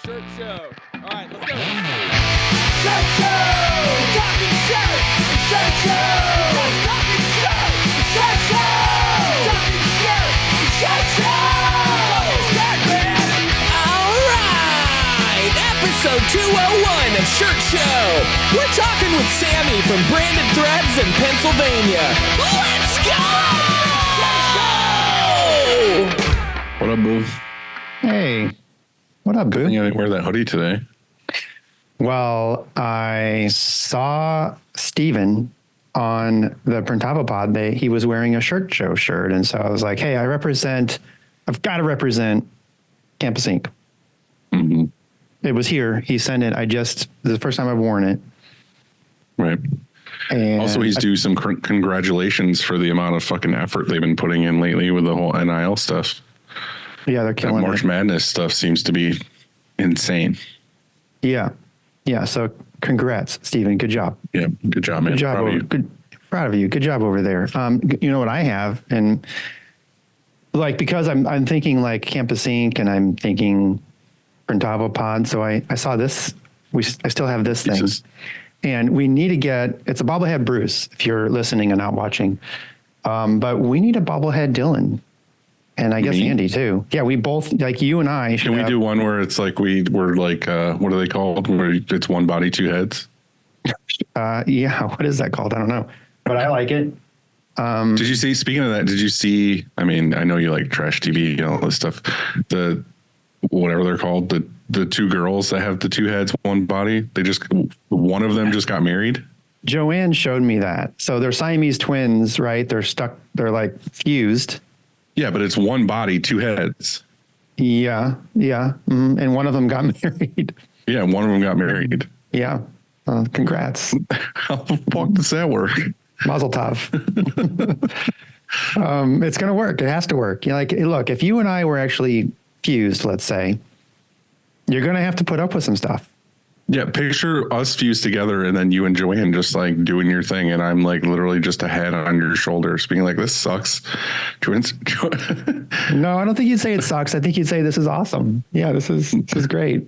Shirt show. All right, let's go. Shirt show! Talking shirt! Shirt show! Talking shirt! Shirt show! Talking shirt! Shirt show! Shirt man! All right, episode 201 of Shirt Show. We're talking with Sammy from Branded Threads in Pennsylvania. Let's go! What up, boo? Hey, what up, boo? I didn't wear that hoodie today. Well, I saw Steven on the Printavo pod. He was wearing a Shirt Show shirt. And so I was like, hey, I've got to represent Campus Ink. Mm-hmm. It was here. He sent it. This is the first time I've worn it. Right. And also, he's due some congratulations for the amount of fucking effort they've been putting in lately with the whole NIL stuff. Yeah, they're killing that March Madness stuff seems to be insane. Yeah. Yeah. So congrats, Steven. Good job. Yeah. Good job, man. Good job. Proud of you. Good job over there. You know what I have? And like, because I'm thinking like Campus Ink and I'm thinking Printavo pod. So I saw this. I still have this thing. And we need to it's a bobblehead Bruce, if you're listening and not watching. But we need a bobblehead Dylan. And I guess Andy too. Yeah, we both, like you and I. Can we do one where it's like we're like, what are they called? Where it's one body, two heads? Yeah, what is that called? I don't know. But I like it. Did you see, speaking of that, I mean, I know you like trash TV and all this stuff. Whatever they're called, the two girls that have the two heads, one body, one of them just got married. Joanne showed me that. So they're Siamese twins, right? They're like fused. Yeah, but it's one body, two heads. Yeah. Mm-hmm. And one of them got married. Yeah, one of them got married. Yeah. Congrats. How the fuck does that work? Mazel tov. It's going to work. It has to work. Look, if you and I were actually fused, let's say, you're going to have to put up with some stuff. Yeah, picture us fused together and then you and Joanne just like doing your thing and I'm like literally just a head on your shoulders being like, this sucks. No, I don't think you'd say it sucks. I think you'd say this is awesome. Yeah, this is great.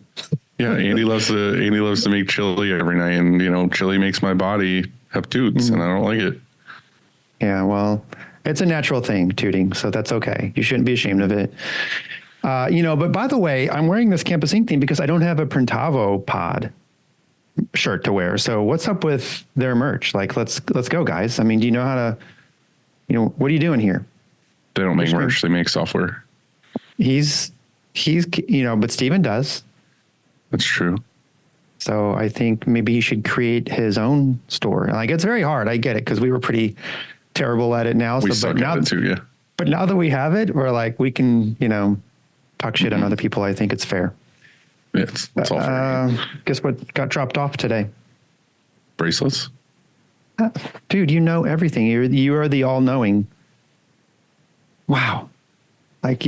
Yeah, Andy loves to make chili every night and chili makes my body have toots and I don't like it. Yeah, well, it's a natural thing, tooting, so that's okay. You shouldn't be ashamed of it. But by the way, I'm wearing this Campus Ink thing because I don't have a Printavo pod shirt to wear. So what's up with their merch? Like, let's go, guys. I mean, do you know how to, what are you doing here? They don't make merch. They make software. He's, but Steven does. That's true. So I think maybe he should create his own store. Like, it's very hard. I get it. Cause we were pretty terrible at it now. We suck at it too, yeah. But now that we have it, we're like, we can, talk shit on other people. I think it's fair. Yeah, it's all fair. Guess what got dropped off today? Bracelets. Dude, you know everything. You are the all-knowing. Wow. Like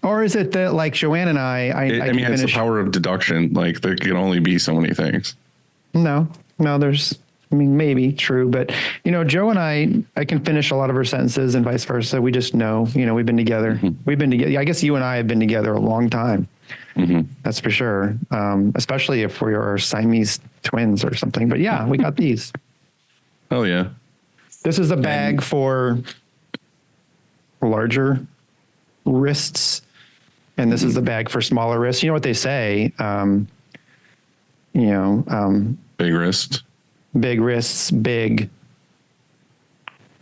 or is it that like Joanne and I mean, it's the power of deduction. Like there can only be so many things. No, maybe true. But, Joe and I can finish a lot of her sentences and vice versa. We just know, we've been together. Mm-hmm. We've been together. I guess you and I have been together a long time. Mm-hmm. That's for sure. Especially if we are Siamese twins or something. But yeah, we got these. Oh, yeah. This is a bag for larger wrists. And this is the bag for smaller wrists. You know what they say? Big wrist. Big wrists, big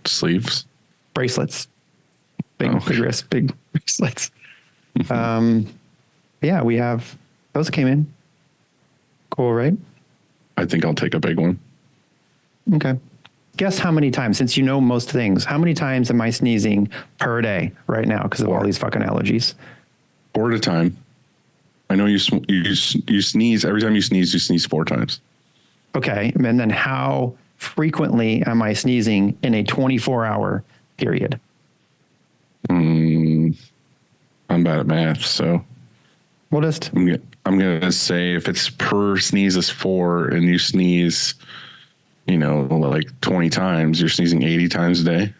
sleeves, bracelets, big wrists, big bracelets. Yeah, we have those came in. Cool, right? I think I'll take a big one. Okay. Guess how many times, since you know most things, how many times am I sneezing per day right now because of all these fucking allergies? 4 at a time. I know you sneeze. Every time you sneeze 4 times. Okay. And then how frequently am I sneezing in a 24-hour period? I'm bad at math, so we'll just. I'm gonna say if it's per sneeze is 4, and you sneeze, like 20 times, you're sneezing 80 times a day.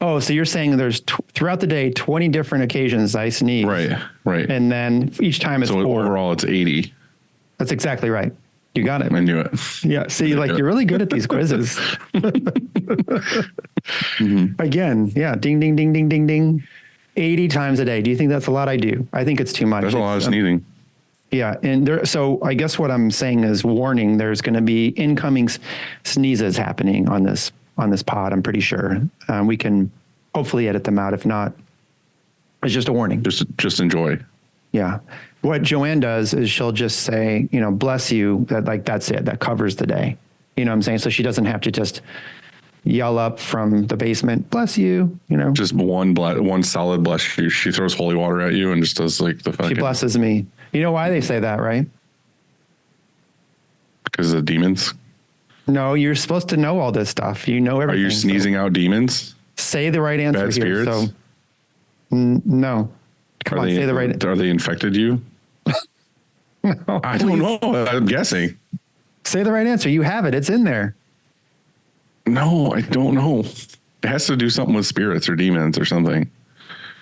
Oh, so you're saying there's throughout the day, 20 different occasions I sneeze. Right. And then each time it's So 4. overall, it's 80. That's exactly right. You got it. I knew it. Yeah. See, like you're really good at these quizzes. Again, yeah. Ding, ding, ding, ding, ding, ding. 80 times a day. Do you think that's a lot? I do. I think it's too much. There's a lot of sneezing. Yeah. And there, so I guess what I'm saying is warning, there's going to be incoming sneezes happening on this pod. I'm pretty sure. We can hopefully edit them out. If not, it's just a warning. Just enjoy. Yeah. What Joanne does is she'll just say, bless you. That's it. That covers the day. You know what I'm saying? So she doesn't have to just yell up from the basement, bless you, Just one solid bless you. She throws holy water at you and just does like the fucking. She blesses me. You know why they say that, right? Because of the demons. No, you're supposed to know all this stuff. You know everything. Are you sneezing out demons? Say the right answer Bad here. spirits? So, no. Come on, say the right. Are they infected you? No, I don't know. I'm guessing. Say the right answer. You have it. It's in there. No, I don't know. It has to do something with spirits or demons or something.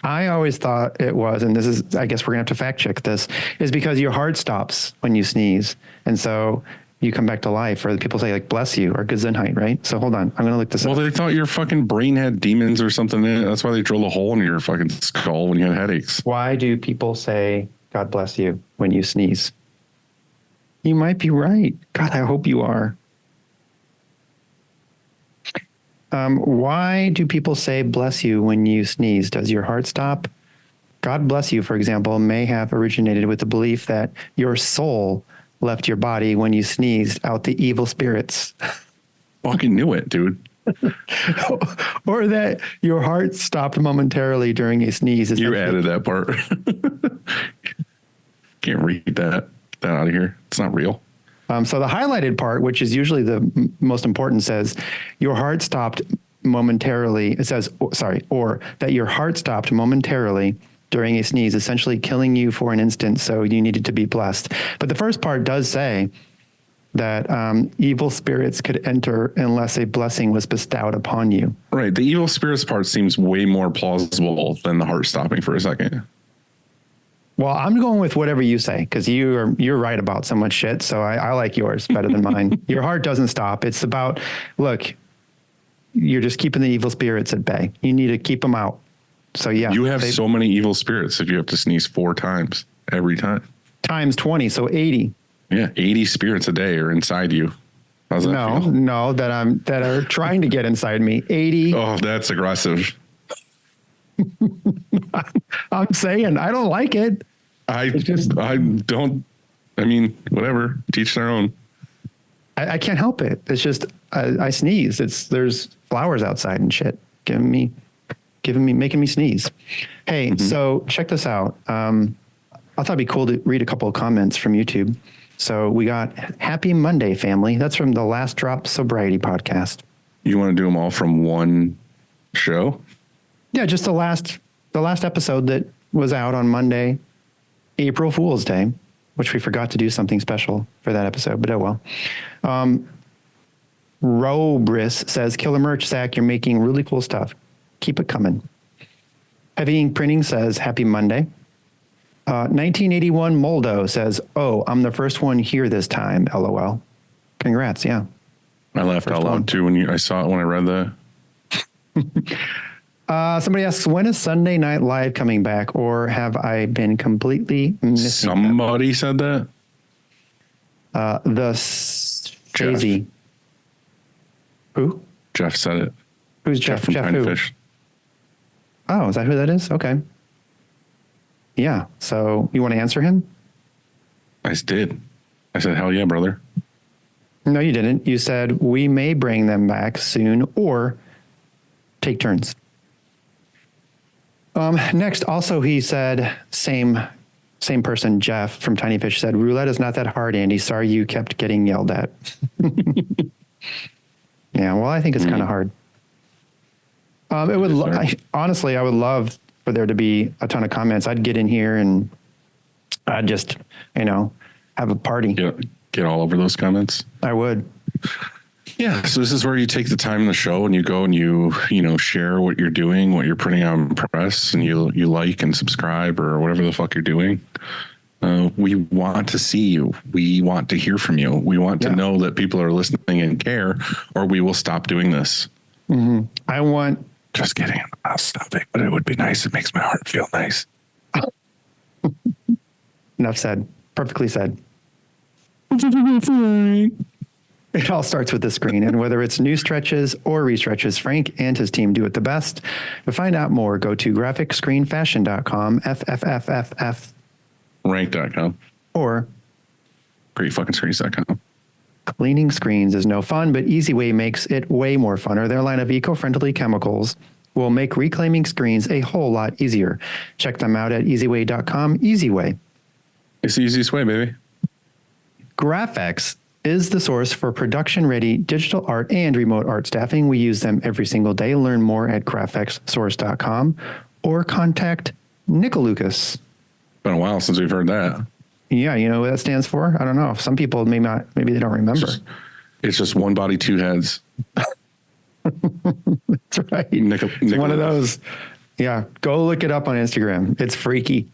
I always thought it was, and this is, I guess we're going to have to fact check this, is because your heart stops when you sneeze. And so you come back to life, or people say like, bless you, or Gesundheit, right? So hold on. I'm going to look this up. Well, they thought your fucking brain had demons or something in it. That's why they drilled a hole in your fucking skull when you had headaches. Why do people say, God bless you, when you sneeze? You might be right. God, I hope you are. Why do people say bless you when you sneeze? Does your heart stop? God bless you, for example, may have originated with the belief that your soul left your body when you sneezed out the evil spirits. Fucking knew it, dude. Or that your heart stopped momentarily during a sneeze. You added that part. Can't read that. Get that out of here. It's not real. So the highlighted part, which is usually the most important, says your heart stopped momentarily. It says, or that your heart stopped momentarily during a sneeze, essentially killing you for an instant. So you needed to be blessed. But the first part does say that evil spirits could enter unless a blessing was bestowed upon you. Right. The evil spirits part seems way more plausible than the heart stopping for a second. Well, I'm going with whatever you say, because you're right about so much shit. So I like yours better than mine. Your heart doesn't stop. It's about, look, you're just keeping the evil spirits at bay. You need to keep them out. So yeah. You have so many evil spirits if you have to sneeze 4 times every time. Times 20, so 80. Yeah, 80 spirits a day are inside you. How's that feel? No, that are trying to get inside me. 80. Oh, that's aggressive. I'm saying I don't like it. I mean, whatever. Teach their own. I can't help it. It's just I sneeze. There's flowers outside and shit, making me sneeze. Hey, so check this out. I thought it'd be cool to read a couple of comments from YouTube. So we got Happy Monday, family. That's from the Last Drop Sobriety podcast. You want to do them all from one show? Yeah, just the last episode that was out on Monday, April Fool's Day, which we forgot to do something special for that episode, but oh well. Robris says, Killer Merch, Zach, you're making really cool stuff. Keep it coming. Heavy Ink Printing says, Happy Monday. 1981 Moldo says, oh, I'm the first one here this time, LOL. Congrats, yeah. I laughed out loud too when I saw it when I read that. Somebody asks, when is Sunday Night Live coming back, or have I been completely missing Somebody said that? Jay-Z. Who? Jeff said it. Who's Jeff? From Jeff Tiny who? Fish. Oh, is that who that is? Okay. Yeah. So you want to answer him? I did. I said, hell yeah, brother. No, you didn't. You said we may bring them back soon or take turns. Next, also, he said, same person, Jeff from Tiny Fish said, roulette is not that hard, Andy. Sorry you kept getting yelled at. Yeah, well, I think it's kind of hard. Honestly, I would love for there to be a ton of comments. I'd get in here and I'd just, have a party. Get all over those comments. I would. Yeah, so this is where you take the time in the show and you go and you share what you're doing, what you're putting on press, and you like and subscribe or whatever the fuck you're doing. We want to see you. We want to hear from you. We want to know that people are listening and care, or we will stop doing this. Mm-hmm. Just kidding. I'll stop it, but it would be nice. It makes my heart feel nice. Enough said. Perfectly said. It all starts with the screen, and whether it's new stretches or restretches, Frank and his team do it the best. To find out more, go to graphicscreenfashion.com, FFFFF, Rank.com. or GreatFuckingScreens.com. cleaning screens is no fun, but EasyWay makes it way more funner. Their line of eco-friendly chemicals will make reclaiming screens a whole lot easier. Check them out at easyway.com. EasyWay. It's the easiest way, baby. Graphics is the source for production-ready digital art and remote art staffing. We use them every single day. Learn more at graphexsource.com or contact Nicolucas. Been a while since we've heard that. Yeah, you know what that stands for? I don't know. Some people maybe they don't remember. It's just one body, two heads. That's right. It's one of those. Yeah, go look it up on Instagram. It's freaky.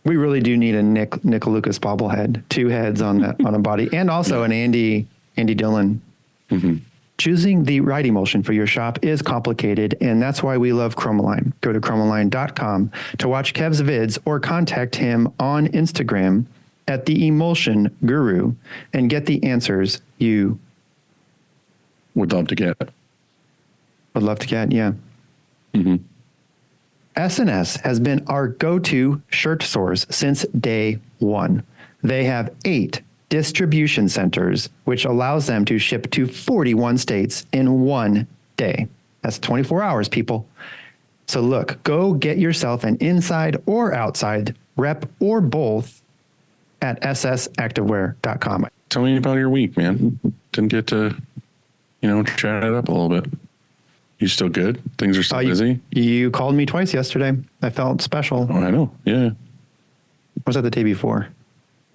We really do need a Nicolucas bobblehead, two heads on a body, and also an Andy Dillon. Mm-hmm. Choosing the right emulsion for your shop is complicated, and that's why we love Chromaline. Go to chromaline.com to watch Kev's vids or contact him on Instagram at the Emulsion Guru and get the answers you would love to get. Yeah. Mm-hmm. S&S has been our go-to shirt source since day one. They have 8 distribution centers, which allows them to ship to 41 states in one day. That's 24 hours, people. So look, go get yourself an inside or outside rep or both at ssactivewear.com. Tell me about your week, man. Didn't get to, chat it up a little bit. You still good? Things are still busy? You called me twice yesterday. I felt special. Oh, I know. Yeah. Was that the day before?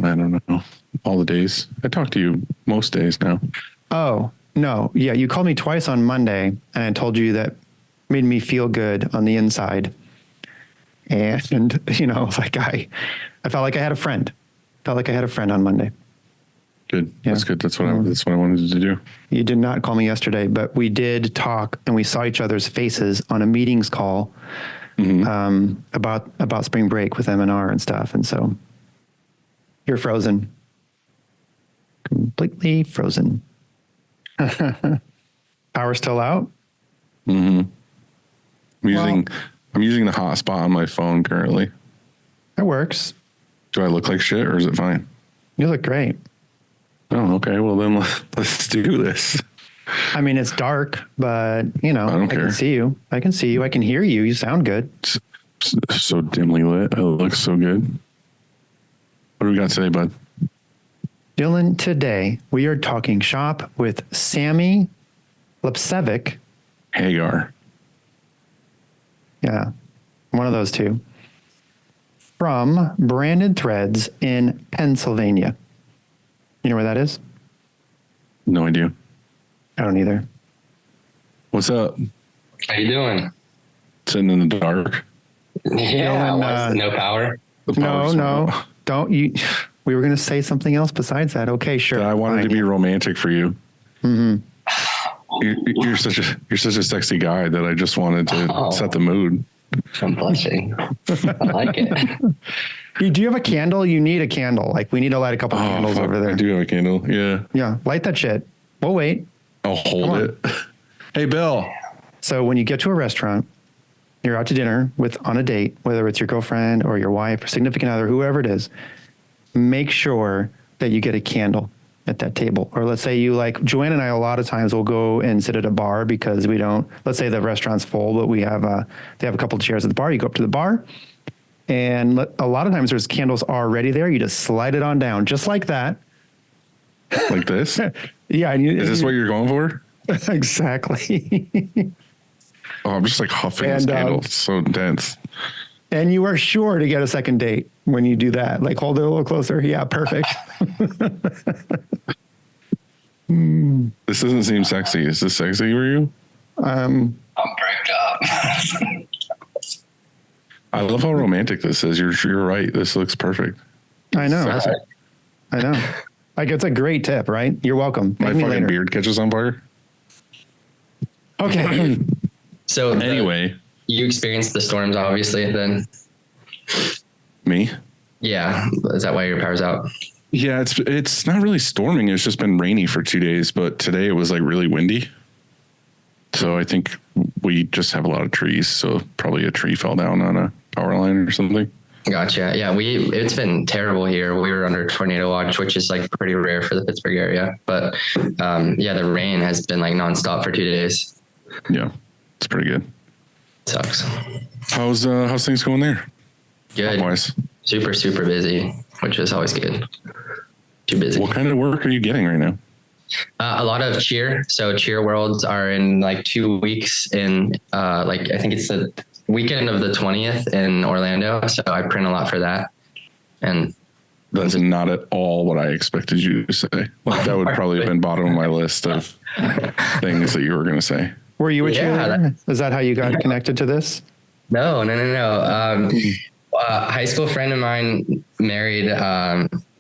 I don't know. All the days. I talk to you most days now. Oh, no. Yeah. You called me twice on Monday and I told you that made me feel good on the inside. And like I felt like I had a friend. Felt like I had a friend on Monday. Good. Yeah. That's good. That's what I wanted to do. You did not call me yesterday, but we did talk and we saw each other's faces on a meetings call about spring break with M&R and stuff. And so you're frozen. Completely frozen. Power still out? Mm-hmm. I'm using the hotspot on my phone currently. That works. Do I look like shit or is it fine? You look great. Oh, okay. Well, then let's do this. I mean, it's dark, but I can see you. I can see you. I can hear you. You sound good. It's so dimly lit. It looks so good. What do we got today, bud? Dylan, today we are talking shop with Sammy Lapcevic. Hagar. Yeah, one of those two. From Branded Threads in Pennsylvania. You know where that is? No idea. I don't either. What's up? How you doing? Sitting in the dark. Yeah, no power. No. Don't you? We were going to say something else besides that. Okay, sure. I wanted to be romantic for you. Mm-hmm. You're such a sexy guy that I just wanted to set the mood. I'm blushing. I like it. Do you have a candle? You need a candle. Like we need to light a couple candles over there. I do have a candle. Yeah. Yeah. Light that shit. We'll wait. I'll hold it. Hey, Bill. So when you get to a restaurant, you're out to dinner on a date, whether it's your girlfriend or your wife or significant other, whoever it is, make sure that you get a candle at that table. Or let's say Joanne and I, a lot of times will go and sit at a bar because let's say the restaurant's full, but they have a couple of chairs at the bar. You go up to the bar and a lot of times there's candles already there. You just slide it on down just like that. Like this? Yeah. Is this what you're going for? Exactly. Oh, I'm just huffing this candle. It's so dense. And you are sure to get a second date when you do that. Hold it a little closer. Yeah, perfect. This doesn't seem sexy. Is this sexy for you? I'm bricked up. I love how romantic this is. You're right. This looks perfect. I know. Sexy. I know. Like, it's a great tip, right? You're welcome. My Thank me fucking later. beard catches on fire. Okay. So Anyway, you experienced the storms, obviously. Then, me? yeah, is that why your power's out? Yeah, it's not really storming. It's just been rainy for 2 days, but today it was like really windy. So I think we just have a lot of trees. So probably a tree fell down on a power line or something. Gotcha. Yeah, it's been terrible here. We were under tornado watch, which is like pretty rare for the Pittsburgh area. But yeah, the rain has been like nonstop for 2 days. Yeah, it's pretty good. Sucks. How's things going there? Good. Otherwise, Super, super busy, which is always good. Too busy. what kind of work are you getting right now? A lot of cheer. So cheer worlds are in like 2 weeks in like, I think it's the weekend of the 20th in Orlando. So I print a lot for that. And That's not at all what I expected you to say. Like that would probably have been bottom of my list of things that you were going to say. Were you a Yeah, cheerleader? Is that how you got connected to this? no. High school friend of mine married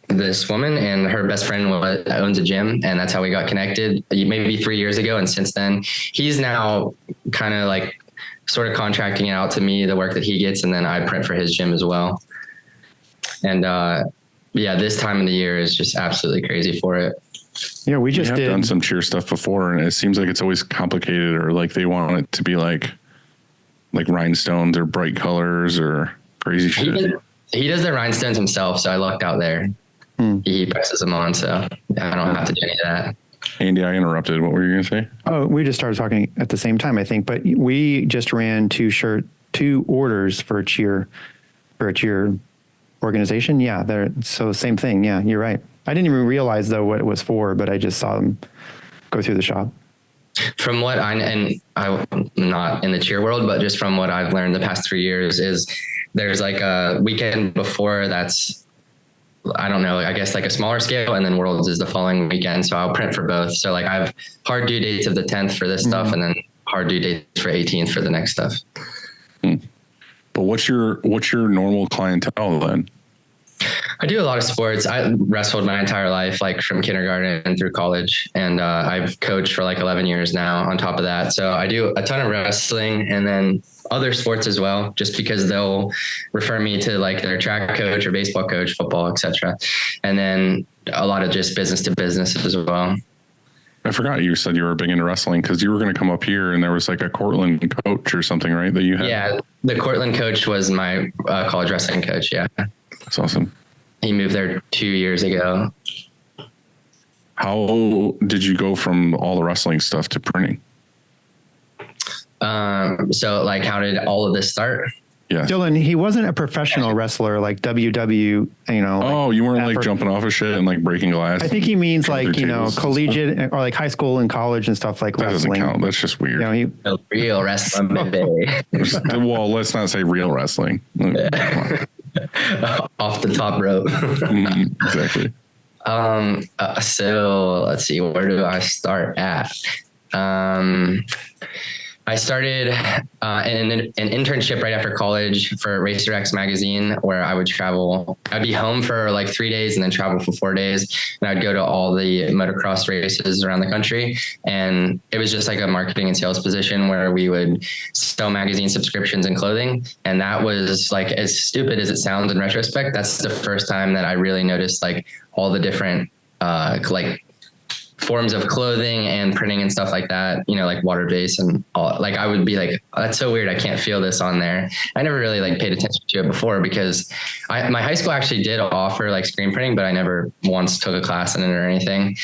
this woman, and her best friend owns a gym, and that's how we got connected maybe 3 years ago. And since then, he's now kind of like sort of contracting out to me the work that he gets, and then I print for his gym as well. And yeah, this time of the year is just absolutely crazy for it. Yeah, we We just have did. done some cheer stuff before, and it seems like it's always complicated, or like they want it to be like rhinestones or bright colors or crazy shit. He does the rhinestones himself, so I lucked out there. He presses them on, so I don't have to do any of that. Andy, I interrupted. What were you going to say? Oh, we just started talking at the same time, I think. But we just ran two orders for a cheer organization. Yeah, they're so same thing. Yeah, you're right. I didn't even realize though what it was for, but I just saw them go through the shop. From what I'm not in the cheer world, but just from what I've learned the past 3 years is there's like a weekend before that's, I don't know, I guess like a smaller scale, and then Worlds is the following weekend. So I'll print for both. So like I have hard due dates of the 10th for this stuff, and then hard due dates for 18th for the next stuff. But what's your normal clientele then? I do a lot of sports. I wrestled my entire life, like from kindergarten through college. And I've coached for like 11 years now on top of that. So I do a ton of wrestling and then other sports as well, just because they'll refer me to like their track coach or baseball coach, football, etc. And then a lot of just business to business as well. I forgot you said you were big into wrestling because you were going to come up here and there was like a Cortland coach or something, right? That you had. Yeah. The Cortland coach was my college wrestling coach. Yeah. That's awesome. He moved there 2 years ago. How did you go from all the wrestling stuff to printing? So like, how did all of this start? Yeah. Dylan, he wasn't a professional wrestler like WW, you know. Oh, you weren't like effort. jumping off of shit and like breaking glass. I think he means like, through you know, tables. collegiate or like high school and college and stuff like That doesn't wrestling. count. That's just weird. You know, he, The real wrestling, baby. Well, let's not say real wrestling. Come on. Off the top rope. Exactly. So let's see, where do I start at? I started an internship right after college for Racer X magazine, where I would travel. I'd be home for like 3 days and then travel for 4 days. And I'd go to all the motocross races around the country. And it was just like a marketing and sales position where we would sell magazine subscriptions and clothing. And that was like, as stupid as it sounds in retrospect, that's the first time that I really noticed like all the different like forms of clothing and printing and stuff like that, you know, like water base and all. Like I would be like, oh, that's so weird, I can't feel this on there. I never really like paid attention to it before because my high school actually did offer like screen printing, but I never once took a class in it or anything.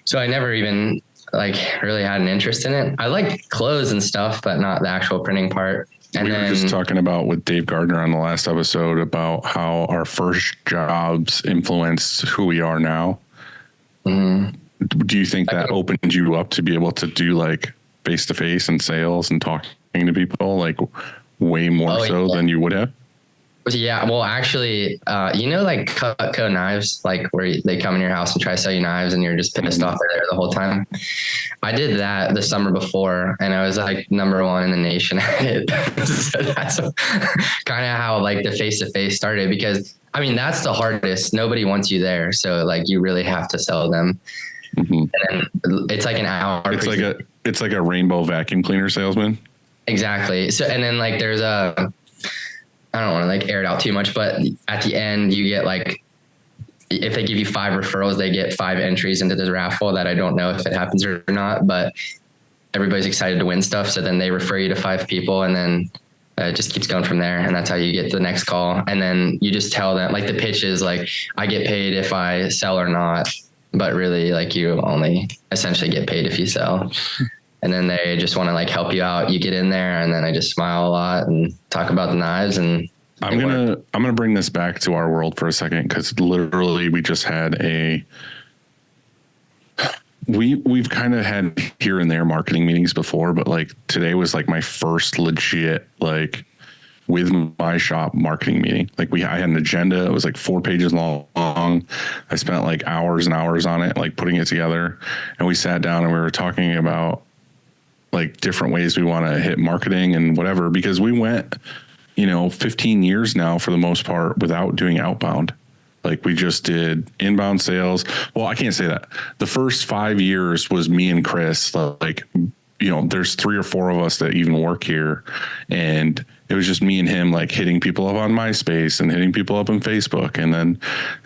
So I never even like really had an interest in it. I liked clothes and stuff, but not the actual printing part. And we were just talking about with Dave Gardner on the last episode about how our first jobs influenced who we are now. Mm-hmm. Do you think that opened you up to be able to do like face-to-face and sales and talking to people like way more than you would have? Yeah, well, actually, like Cutco knives, like where they come in your house and try to sell you knives, and you're just pissed off they're there the whole time. I did that the summer before, and I was like #1 in the nation at it. So that's kind of how like the face-to-face started, because I mean that's the hardest. Nobody wants you there, so like you really have to sell them. And then it's like an hour. It's like a rainbow vacuum cleaner salesman. Exactly. So and then like there's I don't want to like air it out too much, but at the end you get like, if they give you 5 referrals, they get 5 entries into this raffle that I don't know if it happens or not, but everybody's excited to win stuff. So then they refer you to 5 people, and then it just keeps going from there. And that's how you get to the next call. And then you just tell them, like the pitch is like, I get paid if I sell or not, but really like you only essentially get paid if you sell. And then they just want to like help you out. You get in there, and then I just smile a lot and talk about the knives. And I'm gonna bring this back to our world for a second, because literally we just had we've kind of had here and there marketing meetings before, but like today was like my first legit like with my shop marketing meeting. Like I had an agenda. It was like 4 pages long. I spent like hours and hours on it, like putting it together, and we sat down and we were talking about like different ways we want to hit marketing and whatever, because we went, 15 years now for the most part without doing outbound. Like we just did inbound sales. Well, I can't say that. The first 5 years was me and Chris, like, there's 3 or 4 of us that even work here. And it was just me and him, like hitting people up on MySpace and hitting people up on Facebook, and then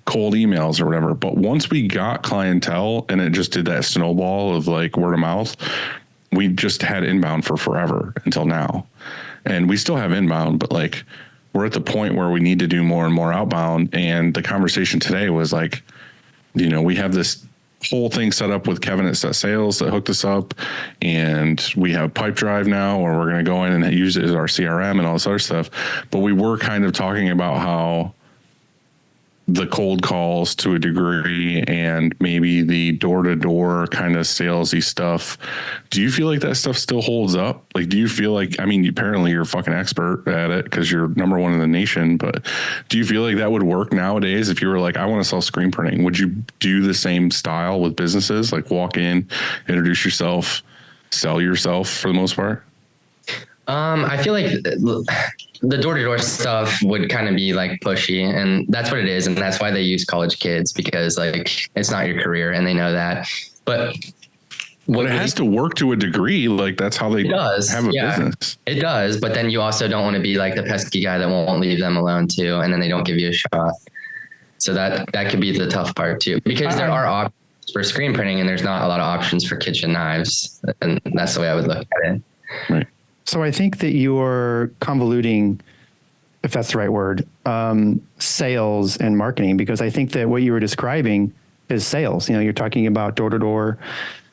cold emails or whatever. But once we got clientele and it just did that snowball of like word of mouth, we just had inbound for forever until now. And we still have inbound, but like we're at the point where we need to do more and more outbound. And the conversation today was like, we have this whole thing set up with Kevin at Set Sales that hooked us up, and we have Pipe Drive now, or we're going to go in and use it as our CRM and all this other stuff. But we were kind of talking about how the cold calls to a degree, and maybe the door-to-door kind of salesy stuff. Do you feel like that stuff still holds up? Like, do you feel like, I mean, apparently you're a fucking expert at it because you're #1 in the nation, but do you feel like that would work nowadays? If you were like, I want to sell screen printing, would you do the same style with businesses? Like walk in, introduce yourself, sell yourself for the most part? I feel like the door-to-door stuff would kind of be like pushy, and that's what it is. And that's why they use college kids, because like it's not your career and they know that. But it has to work to a degree. Like that's how they have a business. It does. But then you also don't want to be like the pesky guy that won't leave them alone too. And then they don't give you a shot. So that could be the tough part too, because there are options for screen printing and there's not a lot of options for kitchen knives. And that's the way I would look at it. Right. So I think that you're convoluting, if that's the right word, sales and marketing, because I think that what you were describing is sales. You're talking about door-to-door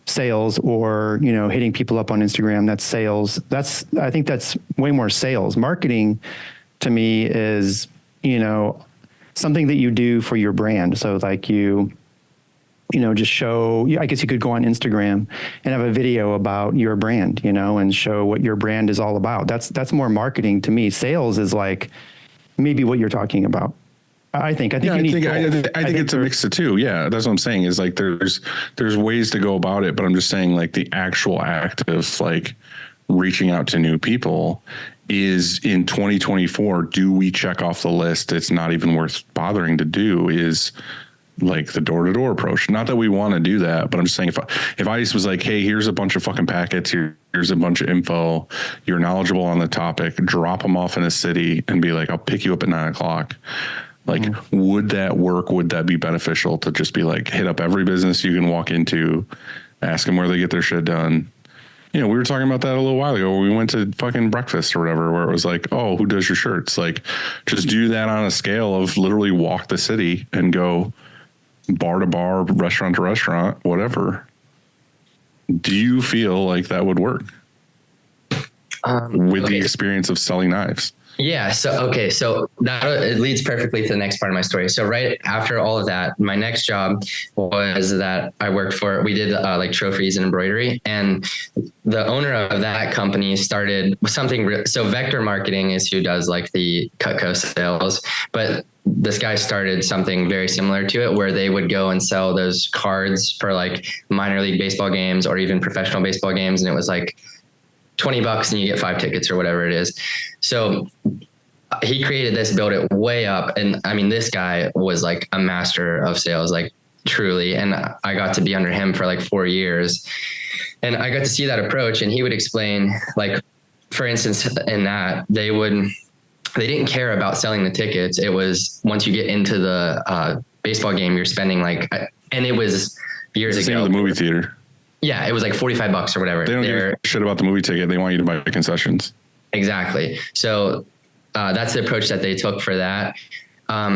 sales, or, hitting people up on Instagram. That's sales. I think that's way more sales. Marketing to me is, something that you do for your brand. So like just show, I guess you could go on Instagram and have a video about your brand, and show what your brand is all about. That's more marketing to me. Sales is like maybe what you're talking about. I think it's a mix of two. Yeah. That's what I'm saying is like, there's ways to go about it, but I'm just saying like the actual act of like reaching out to new people is in 2024. Do we check off the list? It's not even worth bothering to do is like the door-to-door approach. Not that we want to do that, but I'm just saying if I just was like, hey, here's a bunch of fucking packets, here's a bunch of info, you're knowledgeable on the topic, drop them off in a city and be like, I'll pick you up at 9:00. Like, would that work? Would that be beneficial to just be like, hit up every business you can walk into, ask them where they get their shit done? We were talking about that a little while ago where we went to fucking breakfast or whatever, where it was like, oh, who does your shirts? Like, just do that on a scale of literally walk the city and go bar to bar, restaurant to restaurant, whatever. Do you feel like that would work with the experience of selling knives? Yeah. So that it leads perfectly to the next part of my story. So right after all of that, my next job was that I worked for, we did like trophies and embroidery, and the owner of that company started something. So Vector Marketing is who does like the Cutco sales, but this guy started something very similar to it where they would go and sell those cards for like minor league baseball games or even professional baseball games. And it was like $20 and you get 5 tickets or whatever it is. So he created this, built it way up. And I mean, this guy was like a master of sales, like truly. And I got to be under him for like 4 years, and I got to see that approach. And he would explain, like, for instance, in that they didn't care about selling the tickets. It was once you get into the baseball game, you're spending like, and it was years ago. The movie theater. Yeah, it was like $45 or whatever. They don't give a shit about the movie ticket. They want you to buy concessions. Exactly. So that's the approach that they took for that. I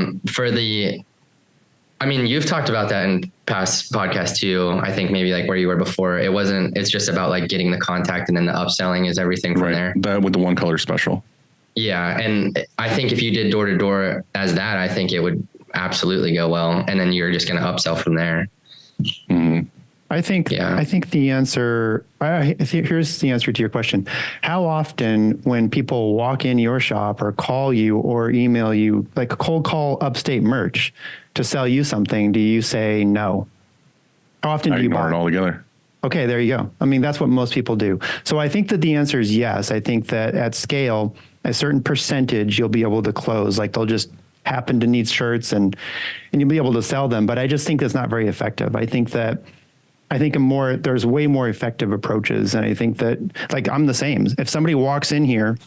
mean, you've talked about that in past podcasts too. I think maybe like where you were before. It's just about like getting the contact, and then the upselling is everything from there. That with the one color special. Yeah. And I think if you did door to door as that, I think it would absolutely go well. And then you're just going to upsell from there. Mm-hmm. I think the answer, here's the answer to your question. How often when people walk in your shop or call you or email you, like cold call Upstate merch to sell you something, do you say no? How often do you ignore buy it altogether? Okay, there you go. I mean, that's what most people do. So I think that the answer is yes. I think that at scale, a certain percentage you'll be able to close, like they'll just happen to need shirts and you'll be able to sell them. But I just think that's not very effective. I think there's way more effective approaches. And I think that, like, I'm the same. If somebody walks in here,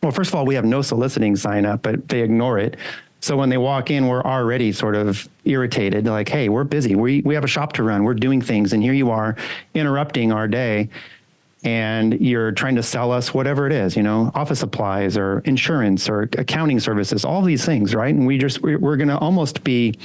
well, first of all, we have no soliciting sign up, but they ignore it. So when they walk in, we're already sort of irritated. They're like, hey, we're busy. We have a shop to run. We're doing things. And here you are interrupting our day. And you're trying to sell us whatever it is, office supplies or insurance or accounting services, all these things, right? And we're going to almost be,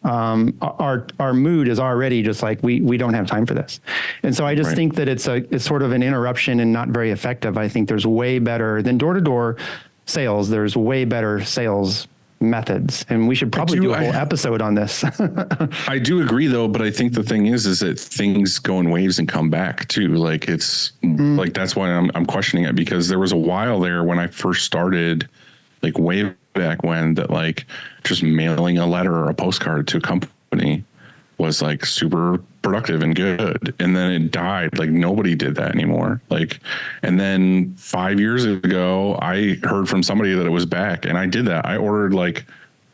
our mood is already just like, we don't have time for this. And so I just think that it's sort of an interruption and not very effective. I think there's way better than door-to-door sales. There's way better sales methods, and we should probably do a whole episode on this. I do agree though, but I think the thing is that things go in waves and come back too. Like it's like, that's why I'm questioning it, because there was a while there when I first started, like way back when, that like just mailing a letter or a postcard to a company was like super productive and good. And then it died. Like nobody did that anymore. Like, and then 5 years ago, I heard from somebody that it was back, and I did that. I ordered like,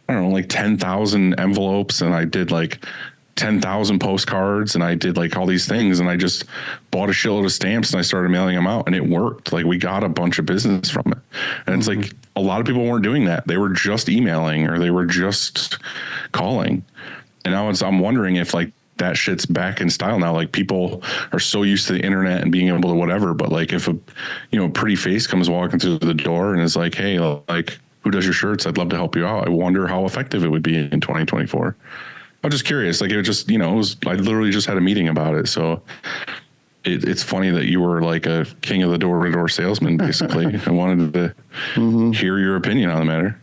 I don't know, like 10,000 envelopes, and I did like 10,000 postcards, and I did like all these things, and I just bought a shitload of stamps and I started mailing them out, and it worked. Like we got a bunch of business from it. And it's like a lot of people weren't doing that. They were just emailing or they were just calling. And now I'm wondering if like that shit's back in style now. Like people are so used to the internet and being able to whatever, but like if a pretty face comes walking through the door and is like, hey, like who does your shirts? I'd love to help you out. I wonder how effective it would be in 2024. I'm just curious. Like it just, I literally just had a meeting about it. So it's funny that you were like a king of the door-to-door salesman, basically. I wanted to hear your opinion on the matter.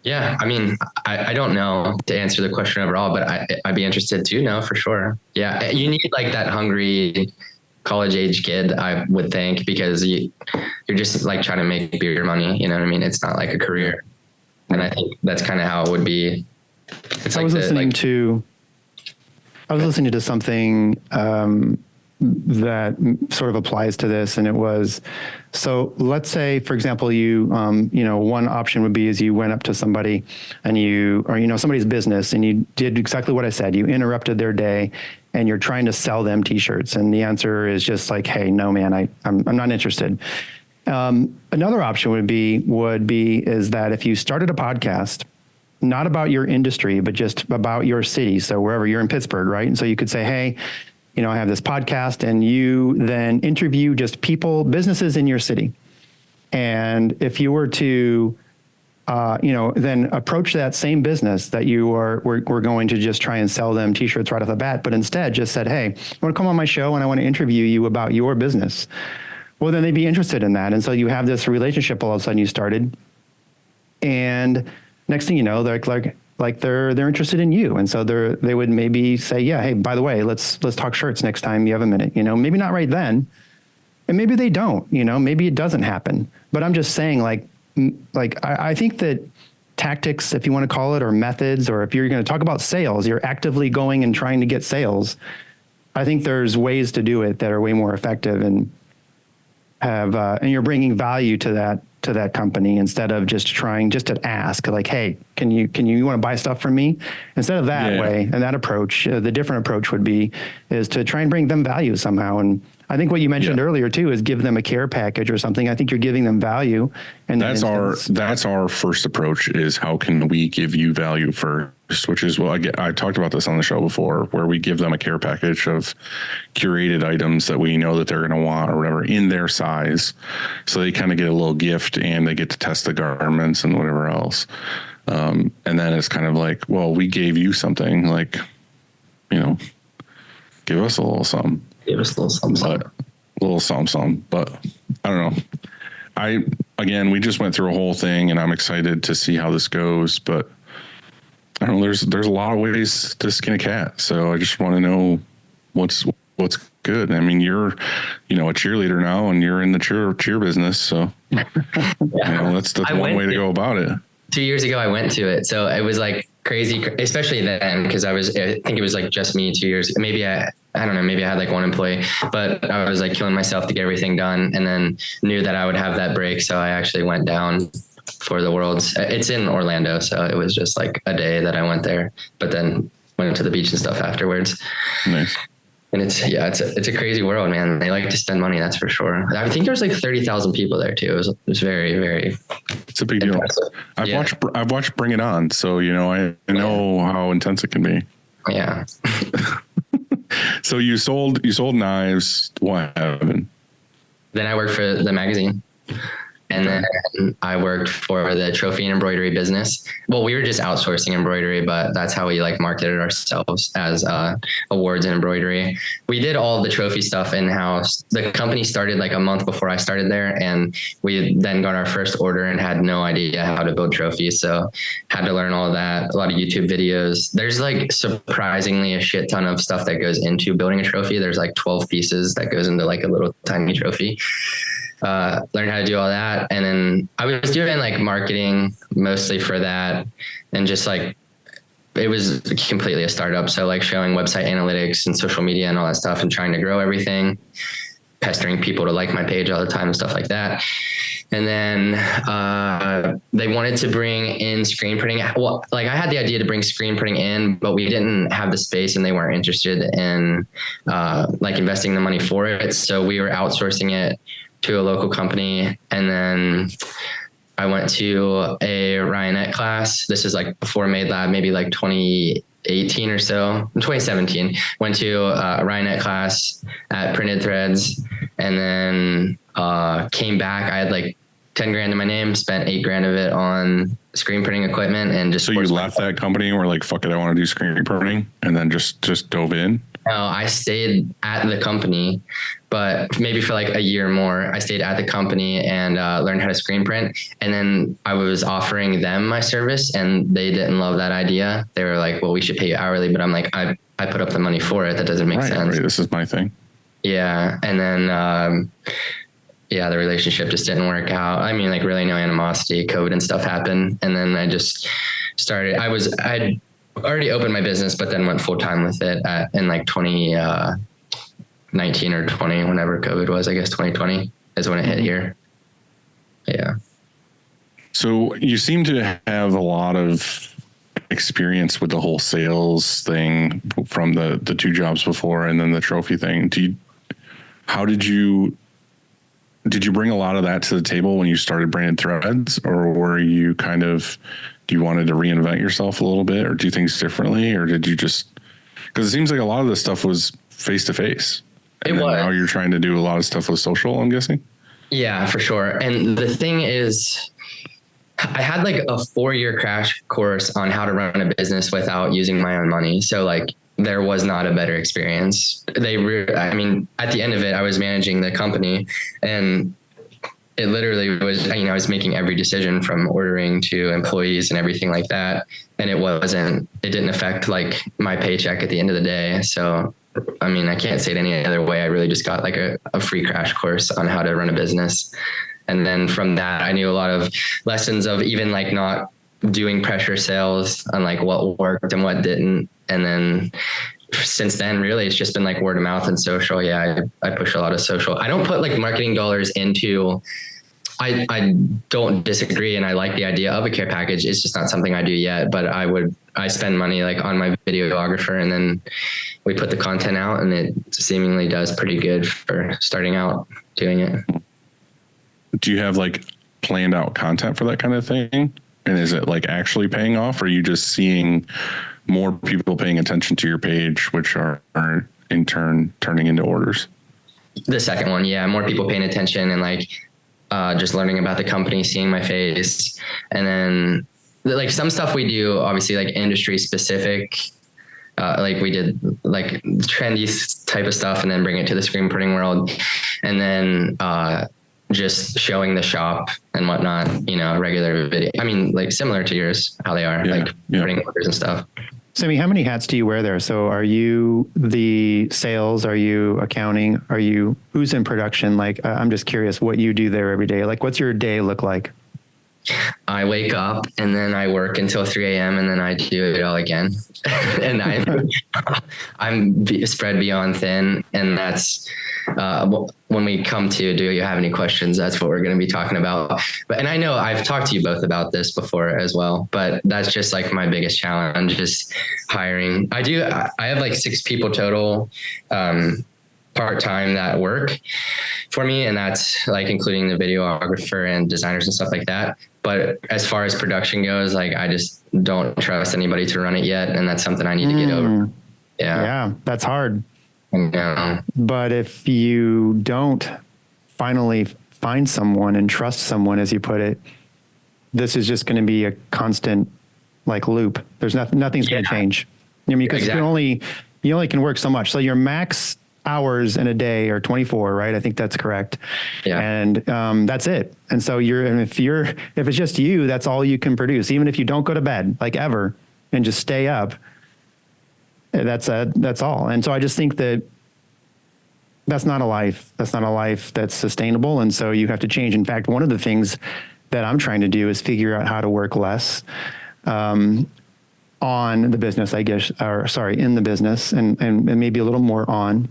Yeah. I mean, I don't know to answer the question overall, but I'd be interested to know for sure. Yeah. You need like that hungry college age kid, I would think, because you're just like trying to make beer money. You know what I mean? It's not like a career. And I think that's kind of how it would be. I was listening to something that sort of applies to this, and it was, so let's say, for example, one option would be is you went up to somebody and somebody's business, and you did exactly what I said. You interrupted their day, and you're trying to sell them T-shirts, and the answer is just like, hey, no, man, I'm not interested. Another option would be is that if you started a podcast, not about your industry, but just about your city. So wherever you're in Pittsburgh, right? And so you could say, hey, I have this podcast, and you then interview just businesses in your city. And if you were to, then approach that same business that we're going to just try and sell them T-shirts right off the bat, but instead just said, hey, I want to come on my show and I want to interview you about your business. well, then they'd be interested in that. And so you have this relationship all of a sudden you started, and next thing you know, they're interested in you. And so they would maybe say, yeah, hey, by the way, let's talk shirts next time you have a minute, maybe not right then. And maybe they don't, maybe it doesn't happen, but I'm just saying I think that tactics, if you want to call it, or methods, or if you're going to talk about sales, you're actively going and trying to get sales. I think there's ways to do it that are way more effective and and you're bringing value to that company instead of just trying to ask like, hey, can you want to buy stuff from me? Instead of that way and that approach, the different approach is to try and bring them value somehow. And I think what you mentioned earlier too is give them a care package or something. I think you're giving them value. And that's our first approach is how can we give you value first, which is, I talked about this on the show before, where we give them a care package of curated items that we know that they're going to want or whatever in their size. So they kind of get a little gift and they get to test the garments and whatever else. And then it's kind of like, well, we gave you something, like, give us a little something. Give us a little something. But I don't know. We just went through a whole thing and I'm excited to see how this goes, but I don't know, there's a lot of ways to skin a cat. So I just want to know what's good. I mean, you're, a cheerleader now and you're in the cheer business. So, that's one way to go about it. 2 years ago, I went to it. So it was like crazy, especially then, because I think it was like just me 2 years. Maybe I don't know, maybe I had like one employee, but I was like killing myself to get everything done and then knew that I would have that break. So I actually went down for the Worlds. It's in Orlando. So it was just like a day that I went there, but then went to the beach and stuff afterwards. Nice. And it's a crazy world, man. They like to spend money. That's for sure. I think there's like 30,000 people there too. It was very, very, it's a big deal. I've watched Bring It On. So, I know how intense it can be. Yeah. So you sold knives. What happened? Then I worked for the magazine. And then I worked for the trophy and embroidery business. Well, we were just outsourcing embroidery, but that's how we marketed ourselves as awards and embroidery. We did all the trophy stuff in-house. The company started a month before I started there, and we then got our first order and had no idea how to build trophies. So had to learn all of that, a lot of YouTube videos. There's surprisingly a shit ton of stuff that goes into building a trophy. There's 12 pieces that goes into a little tiny trophy. Learned how to do all that. And then I was doing marketing mostly for that. And just it was completely a startup. So showing website analytics and social media and all that stuff and trying to grow everything, pestering people to like my page all the time and stuff like that. And then they wanted to bring in screen printing. Well, I had the idea to bring screen printing in, but we didn't have the space and they weren't interested in investing the money for it. So we were outsourcing it to a local company. And then I went to a Ryanette class. This is before Made Lab, maybe 2018 or so, 2017, went to a Ryanette class at Printed Threads, and then came back. I had 10 grand in my name, spent 8 grand of it on screen printing equipment and just. So you left that company and were like, fuck it, I want to do screen printing, and then just dove in? No, I stayed at the company, but maybe for a year more. I stayed at the company and learned how to screen print. And then I was offering them my service and they didn't love that idea. They were like, well, we should pay you hourly. But I'm like, I put up the money for it. That doesn't make sense. Right. This is my thing. Yeah. And then, the relationship just didn't work out. I mean, really no animosity, COVID and stuff happened. And then I just started, I'd already opened my business, but then went full time with it in 2019 or 20, whenever COVID was. I guess 2020 is when it hit here. Yeah. So you seem to have a lot of experience with the whole sales thing from the 2 jobs before, and then the trophy thing. Did you bring a lot of that to the table when you started Branded Threads, or were you do you wanted to reinvent yourself a little bit, or do things differently, or did you just, because it seems like a lot of this stuff was face to face. It was. Now you're trying to do a lot of stuff with social, I'm guessing. Yeah, for sure. And the thing is, I had a 4-year crash course on how to run a business without using my own money. So there was not a better experience. I mean, at the end of it, I was managing the company, and it literally was, you know, I was making every decision from ordering to employees and everything like that. And it didn't affect like my paycheck at the end of the day. So, I mean, I can't say it any other way. I really just got like a free crash course on how to run a business. And then from that, I knew a lot of lessons of even like not doing pressure sales on like what worked and what didn't. And then since then, really, it's just been like word of mouth and social. Yeah, I push a lot of social. I don't put like marketing dollars into, I don't disagree. And I like the idea of a care package. It's just not something I do yet, but I spend money like on my videographer, and then we put the content out, and it seemingly does pretty good for starting out doing it. Do you have like planned out content for that kind of thing? And is it like actually paying off, or are you just seeing more people paying attention to your page, which are in turn turning into orders? The second one. Yeah. More people paying attention and like, just learning about the company, seeing my face. And then like some stuff we do, obviously like industry specific, like we did like trendy type of stuff, and then bring it to the screen printing world. And then, just showing the shop and whatnot, you know, regular video. I mean, like similar to yours, how they are, like printing orders and stuff. Sammy, how many hats do you wear there? So are you the sales? Are you accounting? Who's in production? Like, I'm just curious what you do there every day. Like, what's your day look like? I wake up and then I work until 3 a.m. and then I do it all again. And I'm spread beyond thin. And that's, when we come to, do you have any questions? That's what we're going to be talking about. And I know I've talked to you both about this before as well, but that's just like my biggest challenge is hiring. I have like 6 people total, part-time that work for me. And that's like including the videographer and designers and stuff like that. But as far as production goes, like I just don't trust anybody to run it yet. And that's something I need to get over. Yeah, that's hard. Yeah. But if you don't finally find someone and trust someone, as you put it, this is just going to be a constant like loop. There's nothing's going to change. I mean, because you only can work so much. So your max hours in a day are 24, right? I think that's correct. Yeah. And that's it. And so if it's just you, that's all you can produce. Even if you don't go to bed, like ever, and just stay up, that's all. And so I just think that that's not a life. That's not a life that's sustainable. And so you have to change. In fact, one of the things that I'm trying to do is figure out how to work less on the business, I guess, in the business and maybe a little more on.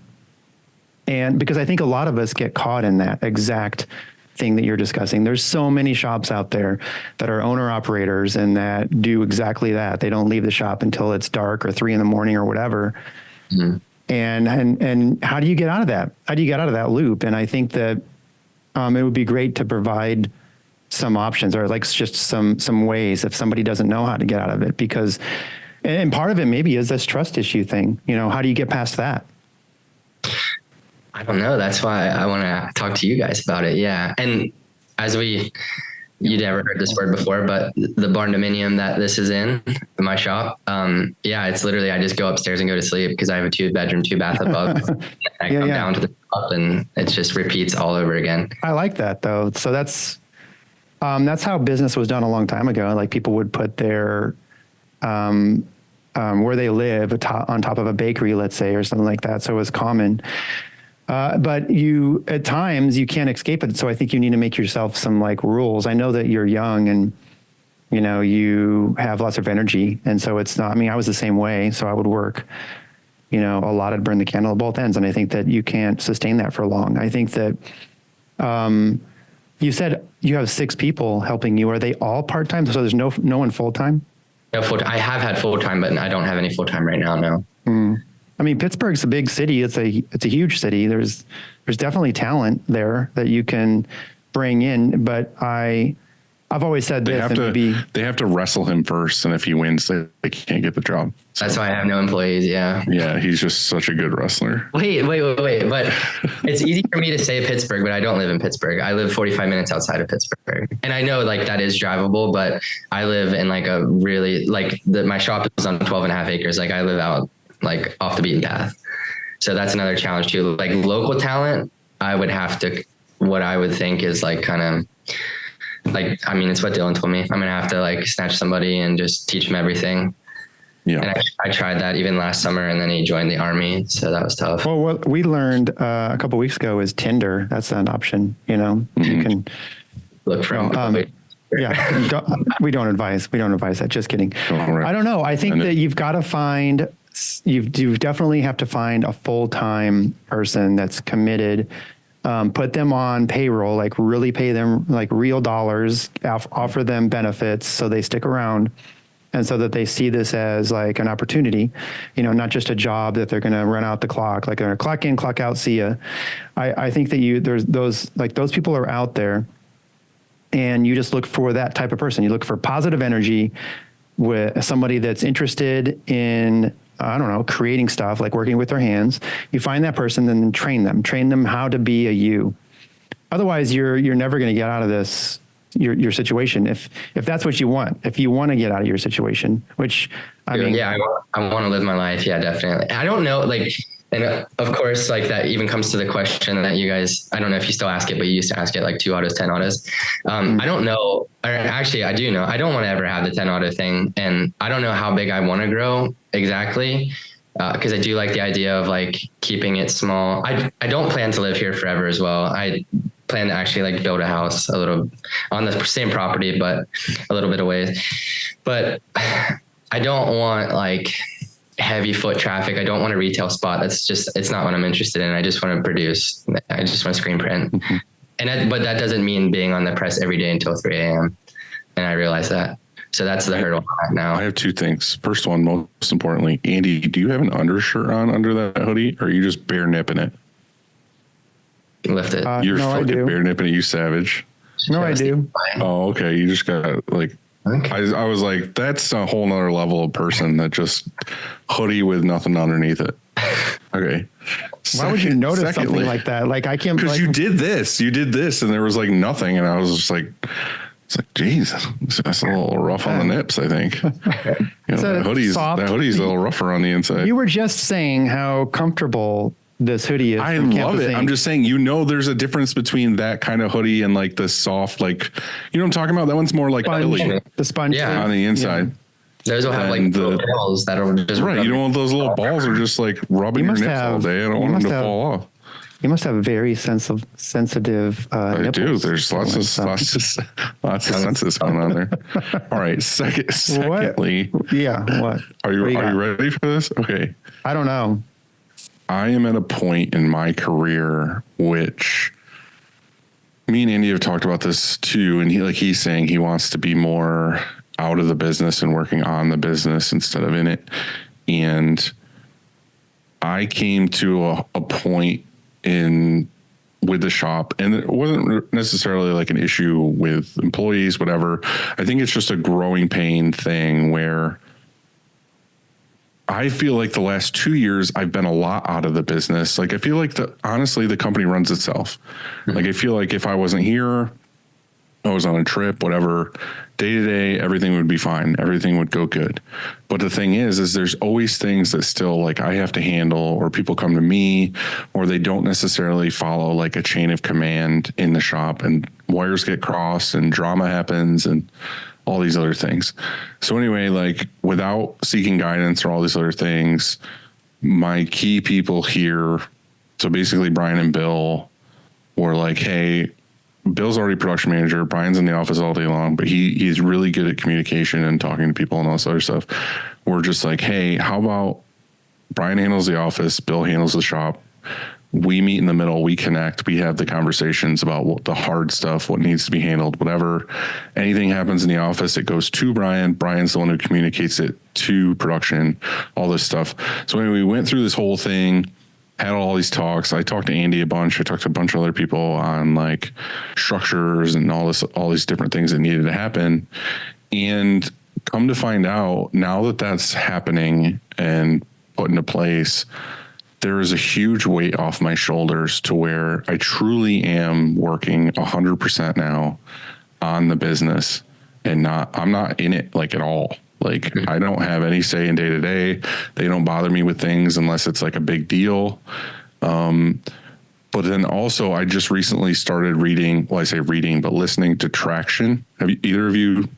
And because I think a lot of us get caught in that exact thing that you're discussing. There's so many shops out there that are owner operators and that do exactly that. They don't leave the shop until it's dark or 3 a.m. or whatever. Mm-hmm. And how do you get out of that? How do you get out of that loop? And I think that it would be great to provide some options or like just some ways if somebody doesn't know how to get out of it, because, and part of it maybe is this trust issue thing. You know, how do you get past that? I don't know. That's why I want to talk to you guys about it. Yeah. And you never heard this word before, but the barndominium that this is in my shop. It's literally, I just go upstairs and go to sleep because I have a 2-bedroom, 2-bath above. I come down to the top and it just repeats all over again. I like that though. So that's how business was done a long time ago. Like people would put their, where they live on top of a bakery, let's say, or something like that. So it was common. But at times you can't escape it. So I think you need to make yourself some like rules. I know that you're young and, you know, you have lots of energy. And so it's not, I mean, I was the same way. So I would work, you know, a lot. I'd burn the candle at both ends. And I think that you can't sustain that for long. I think that, you said you have 6 people helping you. Are they all part-time? So there's no one full-time? No full-time. I have had full-time, but I don't have any full-time right now. No. I mean, Pittsburgh's a big city. It's a huge city. There's definitely talent there that you can bring in. But I've always said they have to wrestle him first, and if he wins, they can't get the job. So, that's why I have no employees. Yeah. Yeah, he's just such a good wrestler. Wait. But it's easy for me to say Pittsburgh, but I don't live in Pittsburgh. I live 45 minutes outside of Pittsburgh, and I know like that is drivable, but I live in like a really like my shop is on 12.5 acres. Like I live out like off the beaten path. So that's another challenge too. Like local talent, I would have to, what I would think is like kind of like, I mean, it's what Dylan told me. I'm going to have to like snatch somebody and just teach them everything. Yeah. And I tried that even last summer, and then he joined the Army. So that was tough. Well, what we learned a couple weeks ago is Tinder. That's an option, you know, you can Look for him. yeah, we don't advise that. Just kidding. Right. I don't know. I think that you've got to find, you definitely have to find a full-time person that's committed, put them on payroll, like really pay them like real dollars, offer them benefits so they stick around. And so that they see this as like an opportunity, you know, not just a job that they're going to run out the clock, like they're going to clock in, clock out, see ya. I think that there's those people are out there, and you just look for that type of person. You look for positive energy with somebody that's interested in, I don't know, creating stuff, like working with their hands. You find that person and then train them how to be a you. Otherwise you're never going to get out of this, your situation. If that's what you want, if you want to get out of your situation, which I mean, yeah, I want to live my life. Yeah, definitely. I don't know, like, and of course, like that even comes to the question that you guys, I don't know if you still ask it, but you used to ask it like 2 autos, 10 autos. I don't know, or actually I do know, I don't want to ever have the 10 auto thing. And I don't know how big I want to grow exactly. Cause I do like the idea of like keeping it small. I don't plan to live here forever as well. I plan to actually like build a house a little on the same property, but a little bit away. But I don't want like heavy foot traffic. I don't want a retail spot. It's not what I'm interested in. I just want to produce. I just want to screen print. Mm-hmm. But that doesn't mean being on the press every day until 3 a.m. And I realize that. So that's the hurdle now. I have 2 things. First one, most importantly, Andy, do you have an undershirt on under that hoodie, or are you just bare nipping it? Lift it. You're no, fucking bare nipping it, you savage. No, I do. Oh, okay. You just got like, okay. I was like, that's a whole nother level of person that just hoodie with nothing underneath it. Okay. Why would you notice something like that? Like I can't, because you did this, and there was like nothing. And I was just like, it's like, geez, that's a little rough on the nips, I think. You know, that hoodie's a little rougher on the inside. You were just saying how comfortable this hoodie is. I love it. I'm just saying, you know, there's a difference between that kind of hoodie and like the soft, like, you know what I'm talking about? That one's more like the sponge on the inside. Yeah. Those will have like the balls that are just right. You don't want those little balls are just like rubbing your nips all day. I don't want them to fall off. You must have very sensitive I nipples. do. There's lots of senses going on there. All right. Secondly, what? Are you ready for this? Okay. I don't know. I am at a point in my career which me and Andy have talked about this too, and he's saying he wants to be more out of the business and working on the business instead of in it. And I came to a point with the shop, and it wasn't necessarily like an issue with employees, whatever. I think it's just a growing pain thing where I feel like the last 2 years I've been a lot out of the business. Like I feel like honestly, the company runs itself. Mm-hmm. Like I feel like if I wasn't here, I was on a trip, whatever, day to day, everything would be fine. Everything would go good. But the thing is there's always things that still like I have to handle, or people come to me, or they don't necessarily follow like a chain of command in the shop, and wires get crossed and drama happens and all these other things. So anyway, like without seeking guidance or all these other things, my key people here, so basically Brian and Bill, were like, hey, Bill's already production manager. Brian's in the office all day long, but he's really good at communication and talking to people and all this other stuff. We're just like, hey, how about Brian handles the office, Bill handles the shop. We meet in the middle, we connect, we have the conversations about what the hard stuff, what needs to be handled, whatever. Anything happens in the office, it goes to Brian. Brian's the one who communicates it to production, all this stuff. So anyway, we went through this whole thing, had all these talks. I talked to Andy a bunch. I talked to a bunch of other people on like structures and all these different things that needed to happen. And come to find out, now that that's happening and put into place, there is a huge weight off my shoulders to where I truly am working 100% now on the business, and I'm not in it like at all. Like I don't have any say in day to day. They don't bother me with things unless it's like a big deal. But then also I just recently started reading, well, I say reading, but listening to Traction. Have you, either of you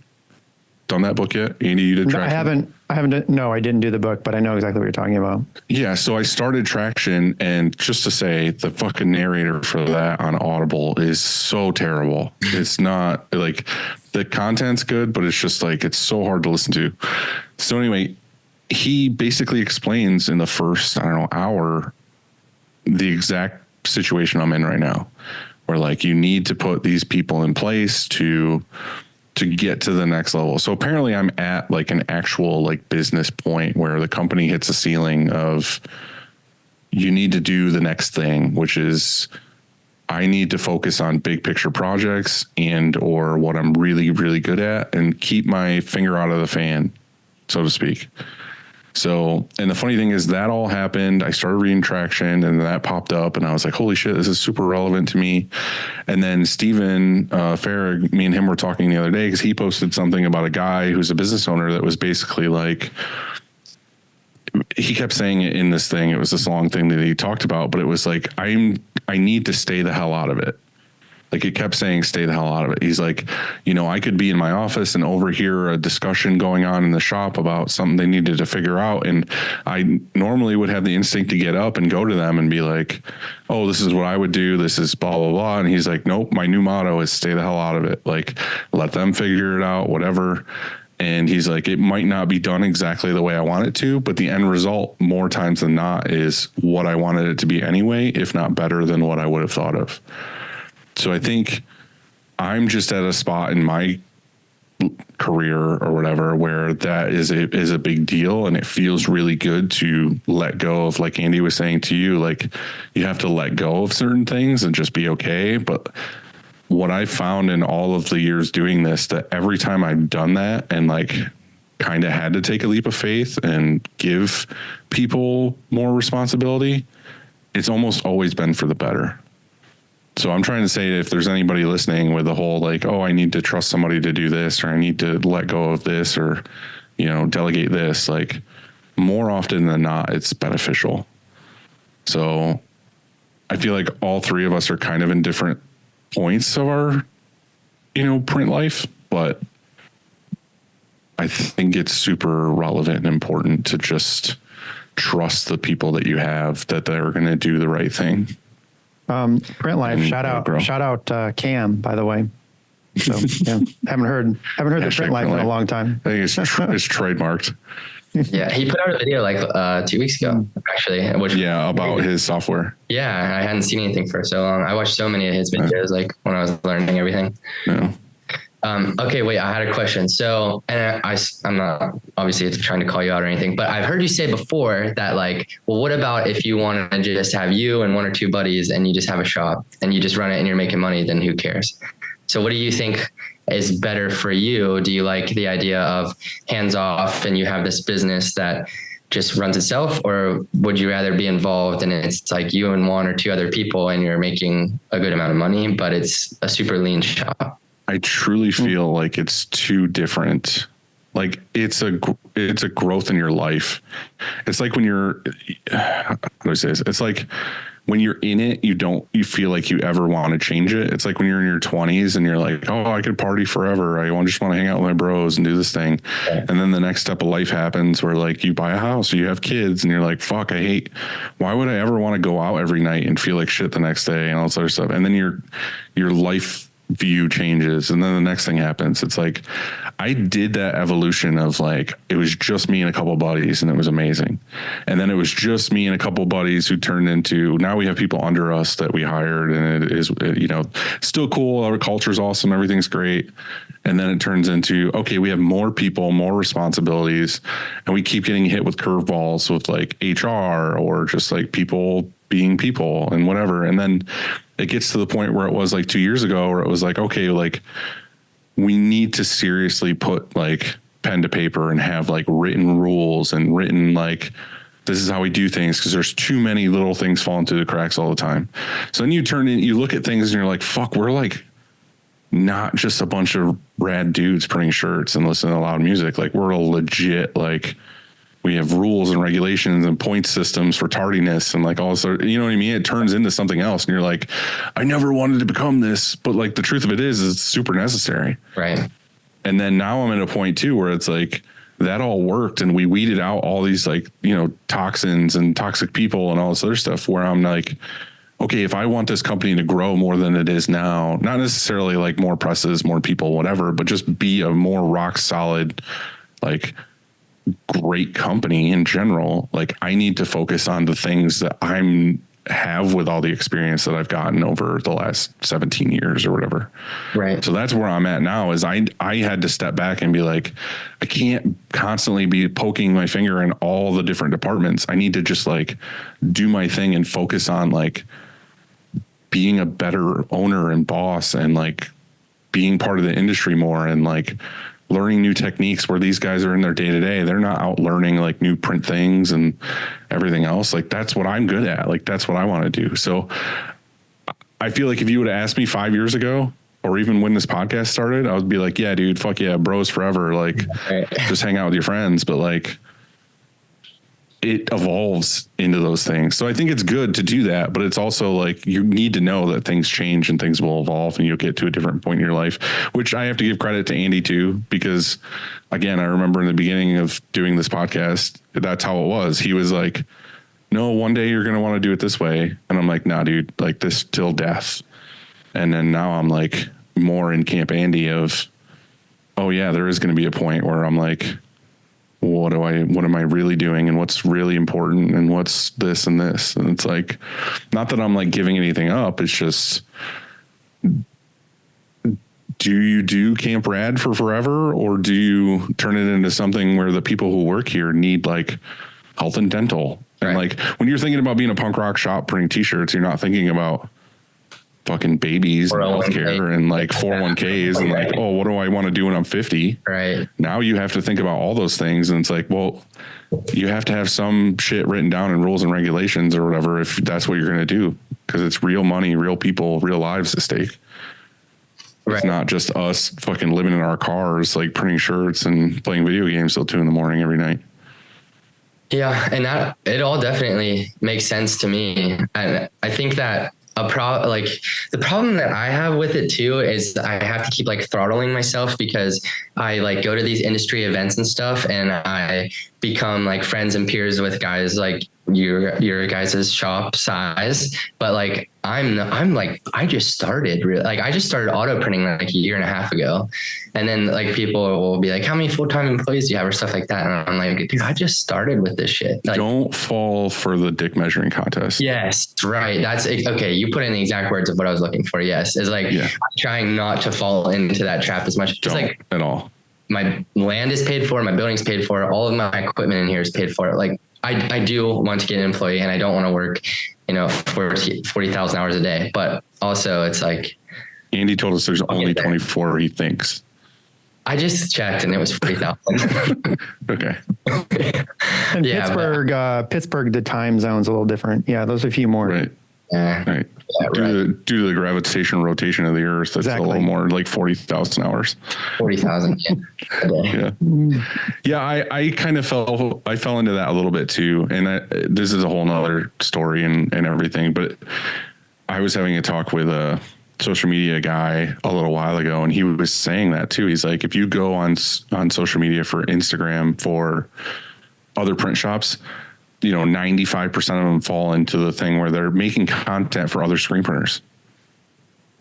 done that book yet? Andy, you did No, Traction? I haven't. No, I didn't do the book, but I know exactly what you're talking about. Yeah. So I started Traction, and just to say the fucking narrator for that on Audible is so terrible. It's not like the content's good, but it's just like, it's so hard to listen to. So anyway, he basically explains in the first, I don't know, hour, the exact situation I'm in right now, where like you need to put these people in place to get to the next level. So apparently I'm at like an actual like business point where the company hits a ceiling of you need to do the next thing, which is I need to focus on big picture projects and or what I'm really, really good at and keep my finger out of the fan, so to speak. So, and the funny thing is that all happened. I started reading Traction and that popped up and I was like, holy shit, this is super relevant to me. And then Stephen Farrig, me and him were talking the other day because he posted something about a guy who's a business owner that was basically like, he kept saying it in this thing. It was this long thing that he talked about, but it was like, I need to stay the hell out of it. Like he kept saying, stay the hell out of it. He's like, you know, I could be in my office and overhear a discussion going on in the shop about something they needed to figure out. And I normally would have the instinct to get up and go to them and be like, oh, this is what I would do. This is blah, blah, blah. And he's like, nope, my new motto is stay the hell out of it. Like, let them figure it out, whatever. And he's like, it might not be done exactly the way I want it to, but the end result more times than not is what I wanted it to be anyway, if not better than what I would have thought of. So I think I'm just at a spot in my career or whatever where that is a big deal, and it feels really good to let go of, like Andy was saying to you, like you have to let go of certain things and just be okay. But what I found in all of the years doing this, that every time I've done that and like kind of had to take a leap of faith and give people more responsibility, it's almost always been for the better. So I'm trying to say, if there's anybody listening with the whole like, oh, I need to trust somebody to do this, or I need to let go of this, or, you know, delegate this, like more often than not, it's beneficial. So I feel like all three of us are kind of in different points of our, you know, print life, but I think it's super relevant and important to just trust the people that you have, that they're going to do the right thing. Print life. Shout out Cam, by the way. So yeah, haven't heard the print life in a long time. I think it's trademarked. Yeah, he put out a video like 2 weeks ago, actually. About his software. Yeah, I hadn't seen anything for so long. I watched so many of his videos, like when I was learning everything. Yeah. Okay, wait, I had a question. So, and I'm not obviously trying to call you out or anything, but I've heard you say before that like, well, what about if you want to just have you and one or two buddies and you just have a shop and you just run it and you're making money, then who cares? So what do you think is better for you? Do you like the idea of hands off and you have this business that just runs itself, or would you rather be involved and it's like you and one or two other people and you're making a good amount of money, but it's a super lean shop? I truly feel like it's two different, like it's a growth in your life. It's like when you're, how do I say this? It's like when you're in it, you feel like you ever want to change it. It's like when you're in your 20s and you're like, oh, I could party forever. I just want to hang out with my bros and do this thing. Yeah. And then the next step of life happens where like you buy a house or you have kids and you're like, fuck, why would I ever want to go out every night and feel like shit the next day and all this other stuff? And then your life view changes, and then the next thing happens. It's like I did that evolution of like it was just me and a couple of buddies and it was amazing, and then it was just me and a couple of buddies who turned into, now we have people under us that we hired, and it is, you know, still cool, our culture's awesome, everything's great, and then it turns into, okay, we have more people, more responsibilities, and we keep getting hit with curveballs with like HR or just like people being people and whatever. And then it gets to the point where it was like 2 years ago where it was like, okay, like we need to seriously put like pen to paper and have like written rules and written, like, this is how we do things. Cause there's too many little things falling through the cracks all the time. So then you look at things and you're like, fuck, we're like not just a bunch of rad dudes printing shirts and listening to loud music. Like we're a legit, like we have rules and regulations and point systems for tardiness and like all this, you know what I mean? It turns into something else. And you're like, I never wanted to become this, but like the truth of it is it's super necessary. Right. And then now I'm at a point too, where it's like, that all worked and we weeded out all these like, you know, toxins and toxic people and all this other stuff where I'm like, okay, if I want this company to grow more than it is now, not necessarily like more presses, more people, whatever, but just be a more rock solid, like great company in general, like I need to focus on the things that have with all the experience that I've gotten over the last 17 years or whatever. Right. So that's where I'm at now is I had to step back and be like, I can't constantly be poking my finger in all the different departments. I need to just like do my thing and focus on like being a better owner and boss and like being part of the industry more and like learning new techniques where these guys are in their day to day. They're not out learning like new print things and everything else. Like that's what I'm good at. Like that's what I want to do. So I feel like if you would have asked me 5 years ago or even when this podcast started, I would be like, yeah, dude, fuck yeah, bros forever. Like just hang out with your friends. But like it evolves into those things. So I think it's good to do that, but it's also like you need to know that things change and things will evolve and you'll get to a different point in your life, which I have to give credit to Andy too, because again, I remember in the beginning of doing this podcast, that's how it was. He was like, no, one day you're going to want to do it this way. And I'm like, nah, dude, like this till death. And then now I'm like more in camp Andy of, oh yeah, there is going to be a point where I'm like, what am I really doing and what's really important and what's this and this. And it's like, not that I'm like giving anything up. It's just, do you do Camp Rad for forever or do you turn it into something where the people who work here need like health and dental? And like when you're thinking about being a punk rock shop printing t-shirts, you're not thinking about fucking babies and healthcare and like 401ks and like, oh, what do I want to do when I'm 50? Right. Now you have to think about all those things. And it's like, well, you have to have some shit written down in rules and regulations or whatever, if that's what you're going to do, because it's real money, real people, real lives at stake. Right. It's not just us fucking living in our cars, like printing shirts and playing video games till 2 a.m. every night. Yeah. And that it all definitely makes sense to me. And I think that the problem that I have with it too is I have to keep like throttling myself because I like go to these industry events and stuff and I become like friends and peers with guys like your guys' shop size, but like I'm like I just started auto printing like a year and a half ago, and then like people will be like, how many full-time employees do you have or stuff like that, and I'm like, dude, I just started with this shit. Like, don't fall for the dick measuring contest. Yes, right. That's okay. You put in the exact words of what I was looking for. Yes, is like I'm trying not to fall into that trap as much. Just like at all. My land is paid for, my building's paid for, all of my equipment in here is paid for. Like I do want to get an employee and I don't want to work, 40,000 hours a day, but also it's like. Andy told us there's only 24 he thinks. I just checked and it was 40,000. Okay. And Pittsburgh, the time zone's a little different. Yeah, those are a few more. Right. Right. Yeah, due to the gravitational rotation of the earth, that's a little more like 40,000 hours. 40,000. Yeah. Yeah. I kind of fell into that a little bit too. And this is a whole nother story and everything, but I was having a talk with a social media guy a little while ago, and he was saying that too. He's like, if you go on social media for Instagram for other print shops, 95% of them fall into the thing where they're making content for other screen printers.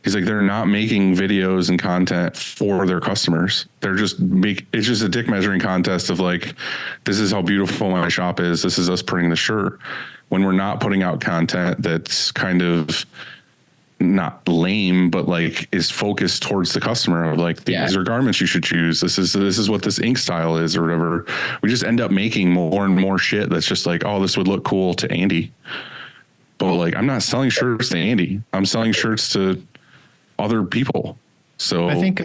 He's like, they're not making videos and content for their customers. It's just a dick measuring contest of like, this is how beautiful my shop is. This is us printing the shirt. When we're not putting out content that's kind of not lame, but like is focused towards the customer of like, these are garments you should choose. This is what this ink style is or whatever. We just end up making more and more shit that's just like, oh, this would look cool to Andy. But like, I'm not selling shirts to Andy. I'm selling shirts to other people. So I think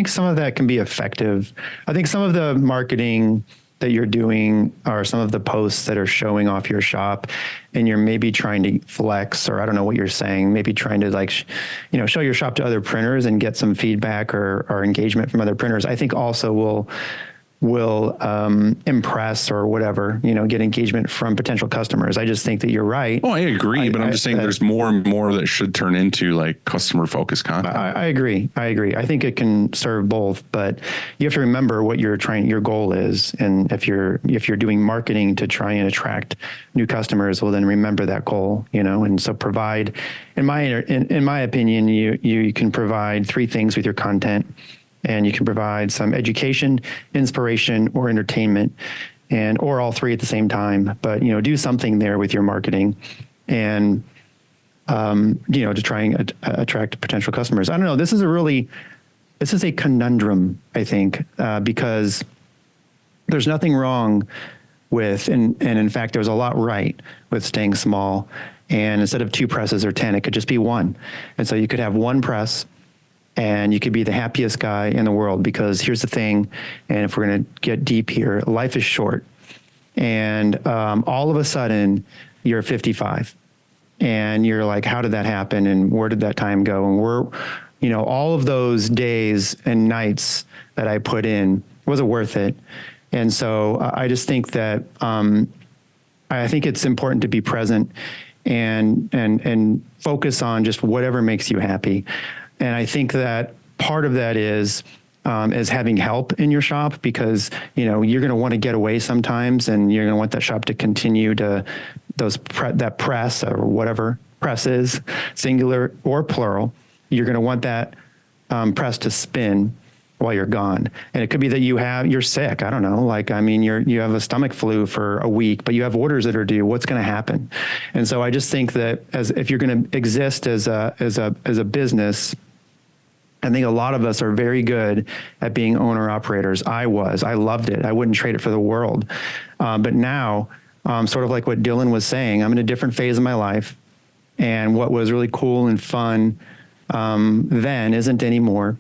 some of that can be effective. I think some of the marketing that you're doing are some of the posts that are showing off your shop, and you're maybe trying to flex, or I don't know what you're saying, maybe trying to like, show your shop to other printers and get some feedback or engagement from other printers, I think also will impress or whatever, get engagement from potential customers. I just think that you're right. Oh, I agree, but I'm just saying there's more and more that should turn into like customer focused content. I agree. I think it can serve both, but you have to remember what your goal is. And if you're doing marketing to try and attract new customers, well, then remember that goal, and so provide, in my opinion, you can provide three things with your content. And you can provide some education, inspiration, or entertainment, or all three at the same time. But do something there with your marketing, and to try and attract potential customers. I don't know. This is a conundrum, I think, because there's nothing wrong with, and in fact, there's a lot right with staying small. And instead of 2 presses or 10, it could just be 1. And so you could have 1 press. And you could be the happiest guy in the world, because here's the thing, and if we're going to get deep here, life is short. And all of a sudden, you're 55. And you're like, how did that happen? And where did that time go? And all of those days and nights that I put in, was it worth it? And so I just think that I think it's important to be present and focus on just whatever makes you happy. And I think that part of that is having help in your shop, because, you're going to want to get away sometimes, and you're going to want that shop to continue to that press, or whatever press is, singular or plural. You're going to want that press to spin while you're gone. And it could be that you're sick. I don't know. Like, you have a stomach flu for a week, but you have orders that are due. What's going to happen? And so I just think that if you're going to exist as a business, I think a lot of us are very good at being owner operators. I loved it. I wouldn't trade it for the world. But now, sort of like what Dylan was saying, I'm in a different phase of my life. And what was really cool and fun then isn't anymore.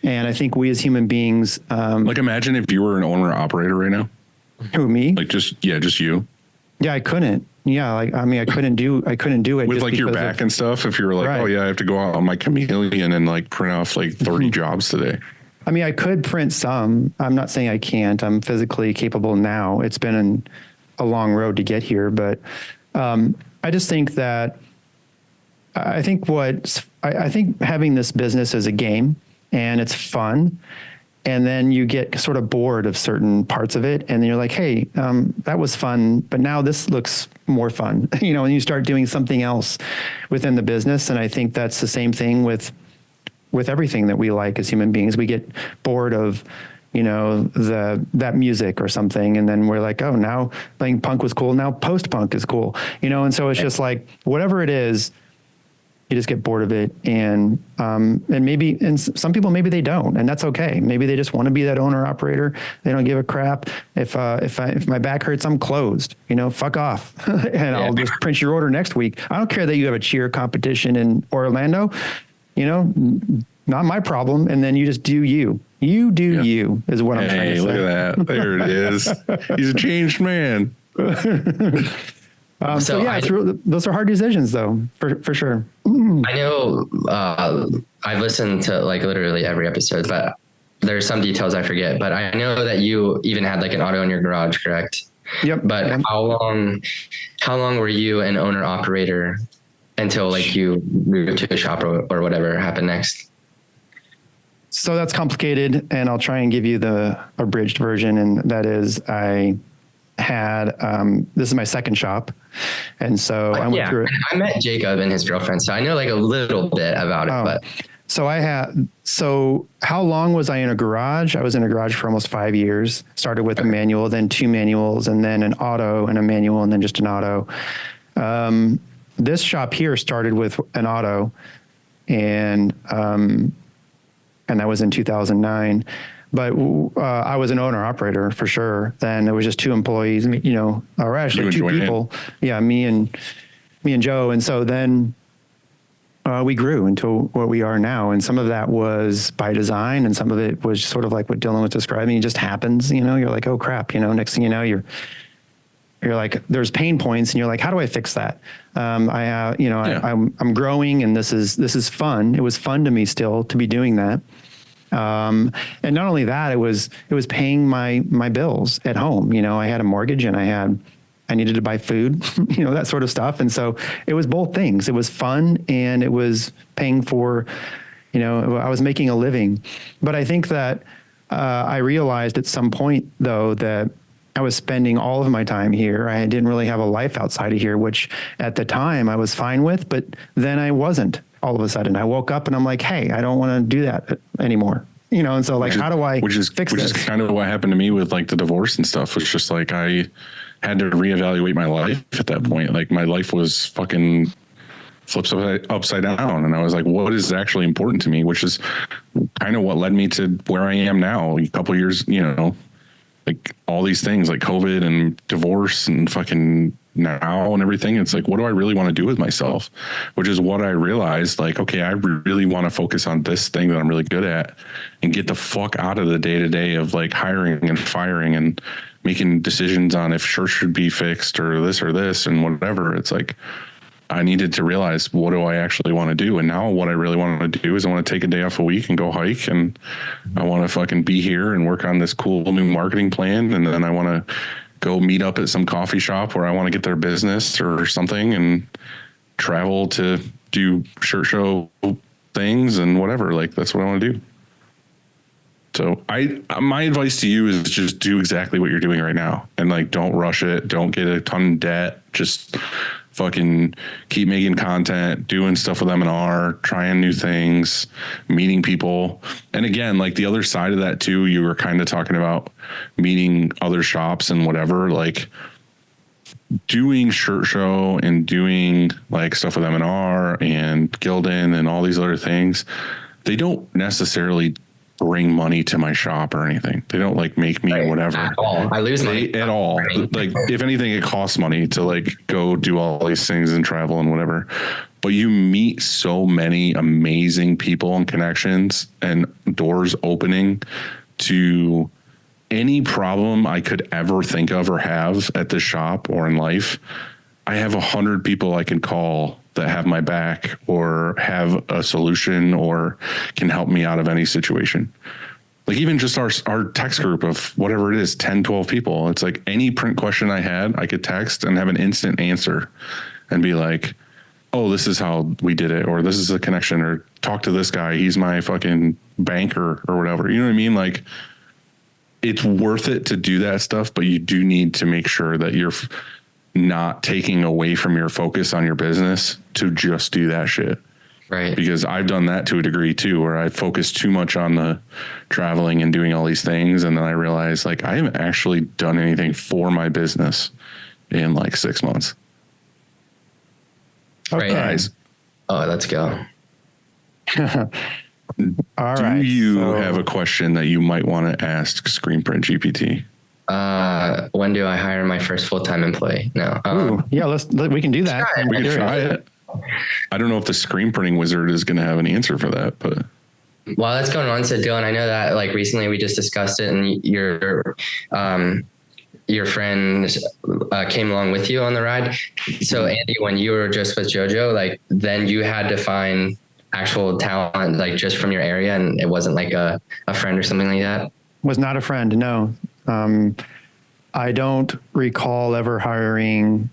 And I think we as human beings, like, imagine if you were an owner operator right now. Who, me? Like, just you. Yeah, I couldn't. Yeah, I couldn't do it with like your back and stuff. If you were like, right. Oh yeah, I have to go out on my chameleon and like print off like 30 jobs today. I could print some. I'm not saying I can't. I'm physically capable now. It's been a long road to get here, but I just think that I think having this business is a game, and it's fun. And then you get sort of bored of certain parts of it, and then you're like, hey, that was fun, but now this looks more fun, and you start doing something else within the business. And I think that's the same thing with everything that we like as human beings. We get bored of, that music or something, and then we're like, oh, now playing punk was cool, now post-punk is cool, and so it's just like, whatever it is, you just get bored of it, and some people, maybe they don't, and that's okay. Maybe they just want to be that owner operator. They don't give a crap. If my back hurts, I'm closed. Fuck off, and I'll just print your order next week. I don't care that you have a cheer competition in Orlando. Not my problem. And then you just do you. You do you is what I'm trying to say. Look at that. There it is. He's a changed man. Those are hard decisions, though, for sure. I know I've listened to like literally every episode, but there's some details I forget. But I know that you even had like an auto in your garage, correct? Yep. But how long were you an owner operator until like you moved to a shop or whatever happened next? So that's complicated, and I'll try and give you the abridged version. And that is, I had this is my second shop, and so I went through it. I met Jacob and his girlfriend, so I know like a little bit about it. But so how long was I in a garage? I was in a garage for almost 5 years. Started with a manual, then 2 manuals, and then an auto and a manual, and then just an auto. This shop here started with an auto, and that was in 2009. But I was an owner operator for sure. Then it was just 2 employees, or actually 2 people. Yeah, me and Joe. And so then we grew into what we are now. And some of that was by design, and some of it was sort of like what Dylan was describing. It just happens, you're like, oh crap, next thing you know, you're like, there's pain points and you're like, how do I fix that? I'm growing, and this is fun. It was fun to me still to be doing that. And not only that, it was paying my bills at home. I had a mortgage, and I needed to buy food, that sort of stuff. And so it was both things. It was fun, and it was paying for, I was making a living. But I think that I realized at some point, though, that I was spending all of my time here. I didn't really have a life outside of here, which at the time I was fine with, but then I wasn't. All of a sudden I woke up and I'm like, hey, I don't want to do that anymore. And so like, how do I fix this? Which is kind of what happened to me with like the divorce and stuff. It's just like, I had to reevaluate my life at that point. Like my life was fucking flips upside down. And I was like, what is actually important to me? Which is kind of what led me to where I am now. A couple of years, like all these things like COVID and divorce and fucking now and everything. It's like, what do I really want to do with myself? Which is what I realized, like, okay, I really want to focus on this thing that I'm really good at and get the fuck out of the day to day of like hiring and firing and making decisions on if shirts should be fixed or this and whatever. It's like, I needed to realize, what do I actually want to do? And now what I really want to do is I want to take a day off a week and go hike, and I want to fucking be here and work on this cool new marketing plan. And then I want to go meet up at some coffee shop where I want to get their business or something, and travel to do shirt show things and whatever. Like, that's what I want to do. So my advice to you is just do exactly what you're doing right now, and like, don't rush it. Don't get a ton of debt. Just fucking keep making content, doing stuff with M&R, trying new things, meeting people. And again, like the other side of that too, you were kind of talking about meeting other shops and whatever, like doing shirt show and doing like stuff with M&R and Gildan and all these other things. They don't necessarily bring money to my shop or anything. They don't like make me whatever. At all. I lose money at all. Like if anything, it costs money to like go do all these things and travel and whatever. But you meet so many amazing people and connections and doors opening to any problem I could ever think of or have at the shop or in life. I have 100 people I can call that have my back or have a solution or can help me out of any situation. Like even just our text group of whatever it is, 10, 12 people. It's like any print question I had, I could text and have an instant answer and be like, oh, this is how we did it. Or this is a connection, or talk to this guy. He's my fucking banker or whatever. You know what I mean? Like it's worth it to do that stuff, but you do need to make sure that you're not taking away from your focus on your business to just do that shit. Right. Because I've done that to a degree too, where I focused too much on the traveling and doing all these things. And then I realized like, I haven't actually done anything for my business in like 6 months. Okay. Guys. Oh, let's go. All Do right. you have a question that you might want to ask Screen Print GPT? When do I hire my first full-time employee? No. Yeah, we can do that. We can try it. I don't know if the screen printing wizard is going to have an answer for that, but while that's going on, so Dylan, I know that like recently we just discussed it, and your friend came along with you on the ride. So Andy, when you were just with JoJo, like then you had to find actual talent, like just from your area, and it wasn't like a friend or something like that. Was not a friend. No. I don't recall ever hiring.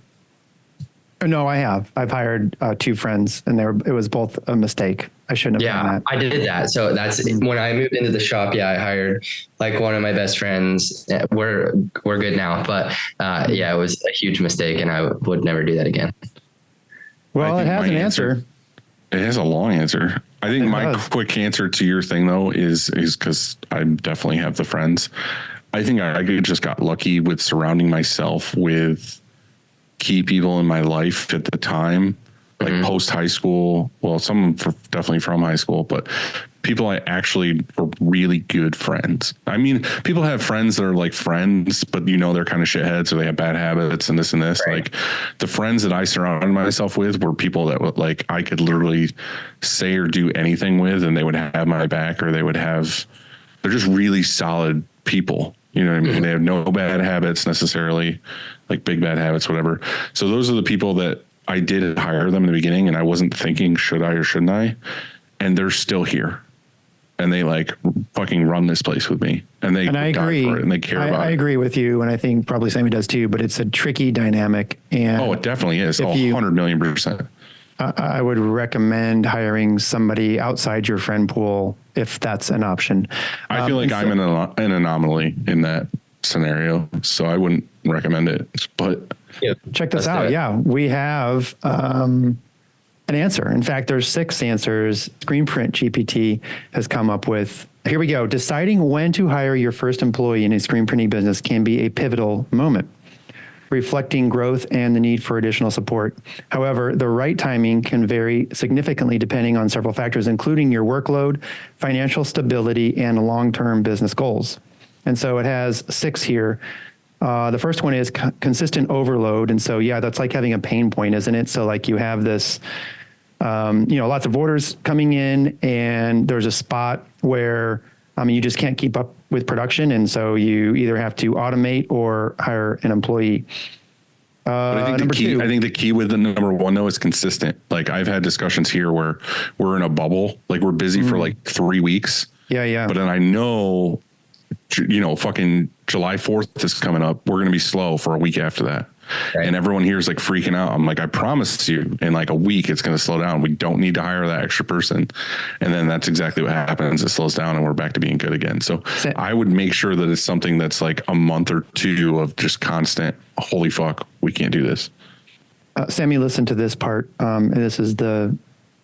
No, I have. I've hired 2 friends, and it was both a mistake. I shouldn't have done that. I did that. So that's when I moved into the shop. Yeah, I hired like one of my best friends. We're good now, but it was a huge mistake, and I would never do that again. Well, it has an answer. It has a long answer. I think my quick answer to your thing though is because I definitely have the friends. I think I just got lucky with surrounding myself with key people in my life at the time, like post high school. Well, some definitely from high school, but people I actually were really good friends. I mean, people have friends that are like friends, but they're kind of shitheads or they have bad habits and this and this. Right. Like the friends that I surrounded myself with were people that would like, I could literally say or do anything with, and they would have my back, or they're just really solid people. You know what I mean? They have no bad habits necessarily, like big bad habits, whatever. So those are the people that I did hire them in the beginning, and I wasn't thinking, should I or shouldn't I? And they're still here, and they like fucking run this place with me, and I agree. for it, and they care about it. I agree with you, and I think probably Sammy does too. But it's a tricky dynamic, and it definitely is. 100,000,000%. I would recommend hiring somebody outside your friend pool if that's an option. I feel like I'm an anomaly in that scenario, so I wouldn't recommend it. But check this out. Yeah, we have an answer. In fact, there's 6 answers. Screen Print GPT has come up with. Here we go. Deciding when to hire your first employee in a screen printing business can be a pivotal moment, reflecting growth and the need for additional support. However, the right timing can vary significantly depending on several factors, including your workload, financial stability, and long-term business goals. And so it has 6 here. The first one is consistent overload. And so, yeah, that's like having a pain point, isn't it? So like you have this, lots of orders coming in, and there's a spot where you just can't keep up with production. And so you either have to automate or hire an employee. But I think the key with the number 1 though is consistent. Like I've had discussions here where we're in a bubble, like we're busy for like 3 weeks. Yeah. But then I know, fucking July 4th is coming up. We're going to be slow for a week after that. Right. And everyone here is like freaking out. I'm like, I promise you in like a week, it's going to slow down. We don't need to hire that extra person. And then that's exactly what happens. It slows down and we're back to being good again. So I would make sure that it's something that's like a month or 2 of just constant, holy fuck, we can't do this. Sammy, listen to this part. And this is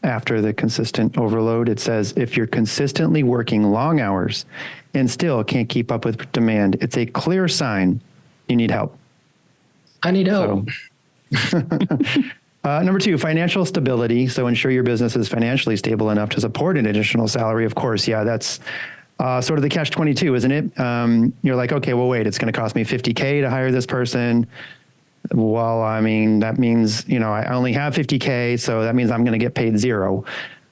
after the consistent overload. It says, if you're consistently working long hours and still can't keep up with demand, it's a clear sign you need help. I need help. Number 2, financial stability. So ensure your business is financially stable enough to support an additional salary. Of course, yeah, that's sort of the catch-22, isn't it? You're like, okay, well, wait, it's going to cost me $50K to hire this person. Well, I mean, that means, I only have $50K, so that means I'm going to get paid 0.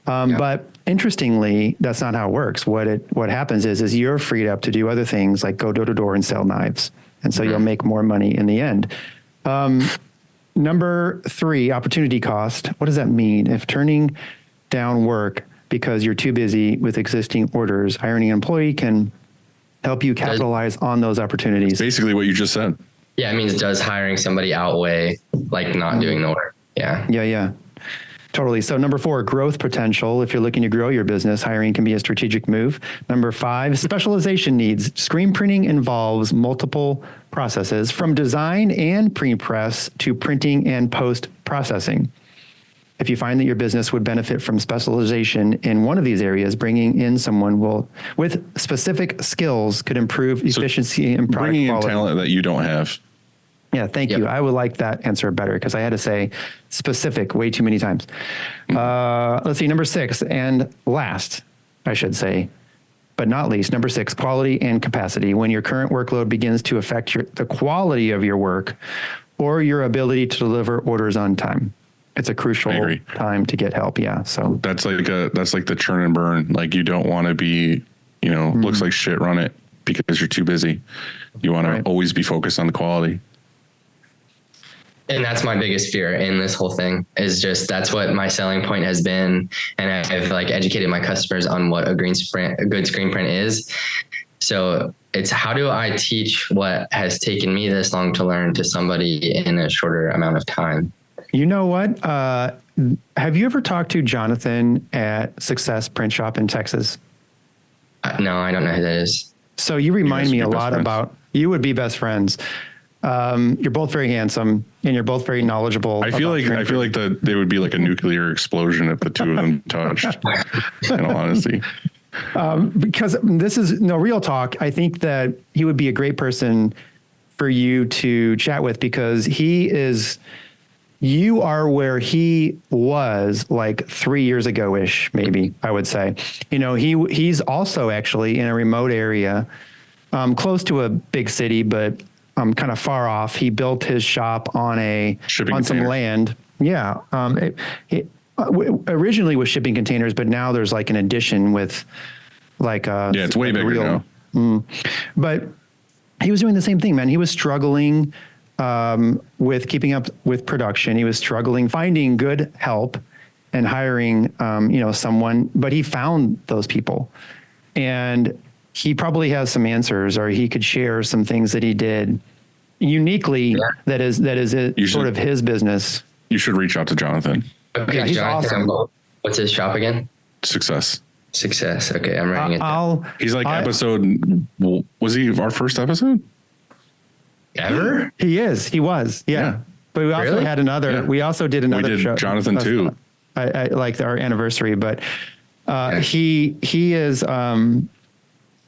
But interestingly, that's not how it works. What happens is you're freed up to do other things like go door to door and sell knives. And so you'll make more money in the end. Number 3, opportunity cost. What does that mean? If turning down work because you're too busy with existing orders, hiring an employee can help you capitalize on those opportunities. Basically what you just said. Yeah, it means does hiring somebody outweigh like not doing the work? Yeah. Yeah. Totally. So number 4, growth potential. If you're looking to grow your business, hiring can be a strategic move. Number 5, specialization needs. Screen printing involves multiple processes from design and pre-press to printing and post-processing. If you find that your business would benefit from specialization in one of these areas, bringing in someone with specific skills could improve efficiency and product bringing quality. In talent that you don't have. Yeah, thank you. I would like that answer better because I had to say specific way too many times. Let's see, number 6, and last, I should say, but not least, number 6, quality and capacity. When your current workload begins to affect the quality of your work or your ability to deliver orders on time, it's a crucial time to get help. Yeah, so that's like the churn and burn. Like you don't want to be, looks like shit, run it because you're too busy. You want to always be focused on the quality. And that's my biggest fear in this whole thing is just, that's what my selling point has been. And I've like educated my customers on what a good screen print is. So it's how do I teach what has taken me this long to learn to somebody in a shorter amount of time? You know what? Have you ever talked to Jonathan at Success Print Shop in Texas? No, I don't know who that is. So you remind me a lot about, you would be best friends. You're both very handsome and you're both very knowledgeable. I feel like they would be like a nuclear explosion if the two of them touched. In all honesty, because this is no real talk. I think that he would be a great person for you to chat with because he is you are where he was like 3 years ago-ish, maybe I would say. You know, he's also actually in a remote area, close to a big city, but kind of far off. He built his shop on some containers. land. Yeah. Originally was shipping containers, but now there's like an addition with like it's way bigger now. But he was doing the same thing, man. He was struggling with keeping up with production. He was struggling finding good help and hiring, someone, but he found those people, and he probably has some answers, or he could share some things that he did uniquely. That is sort of his business. You should reach out to Jonathan. Okay, Yeah, he's Jonathan, awesome. what's his shop again? Success. Okay, I'm writing it down. He's like was he our first episode? Ever? He was. Yeah. But we also Really? had another. Yeah. We also did another We did show. Jonathan too. I like our anniversary, but he is.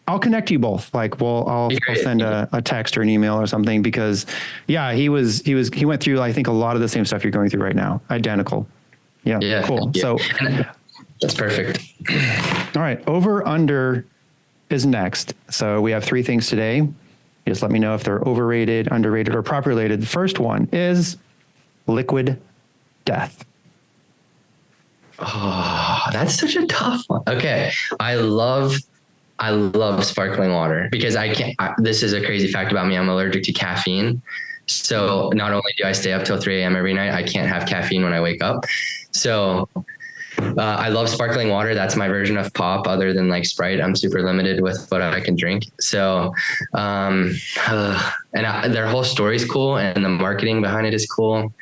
I'll connect you both. Like, I'll send a text or an email or something, because he went through, I think, a lot of the same stuff you're going through right now. Identical. Yeah. Cool. Yeah. So That's perfect. all right, over under is next. So we have 3 things today. Just let me know if they're overrated, underrated, or properly rated. The first one is liquid death. Oh, that's such a tough one. Okay. I love sparkling water because this is a crazy fact about me. I'm allergic to caffeine. So not only do I stay up till 3 a.m. every night, I can't have caffeine when I wake up. So I love sparkling water. That's my version of pop, other than like Sprite. I'm super limited with what I can drink. So, their whole story is cool, and the marketing behind it is cool.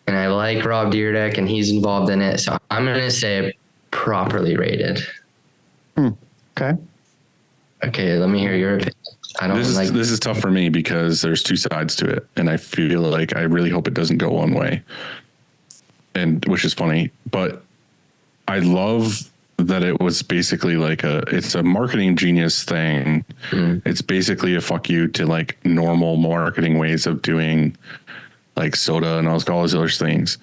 And I like Rob Dyrdek, and he's involved in it. So I'm going to say properly rated. Okay. Okay, let me hear your opinion. This is tough for me because there's 2 sides to it, and I feel like I really hope it doesn't go one way, and which is funny. But I love that it was basically like it's a marketing genius thing. It's basically a fuck you to like normal marketing ways of doing like soda and all these other things.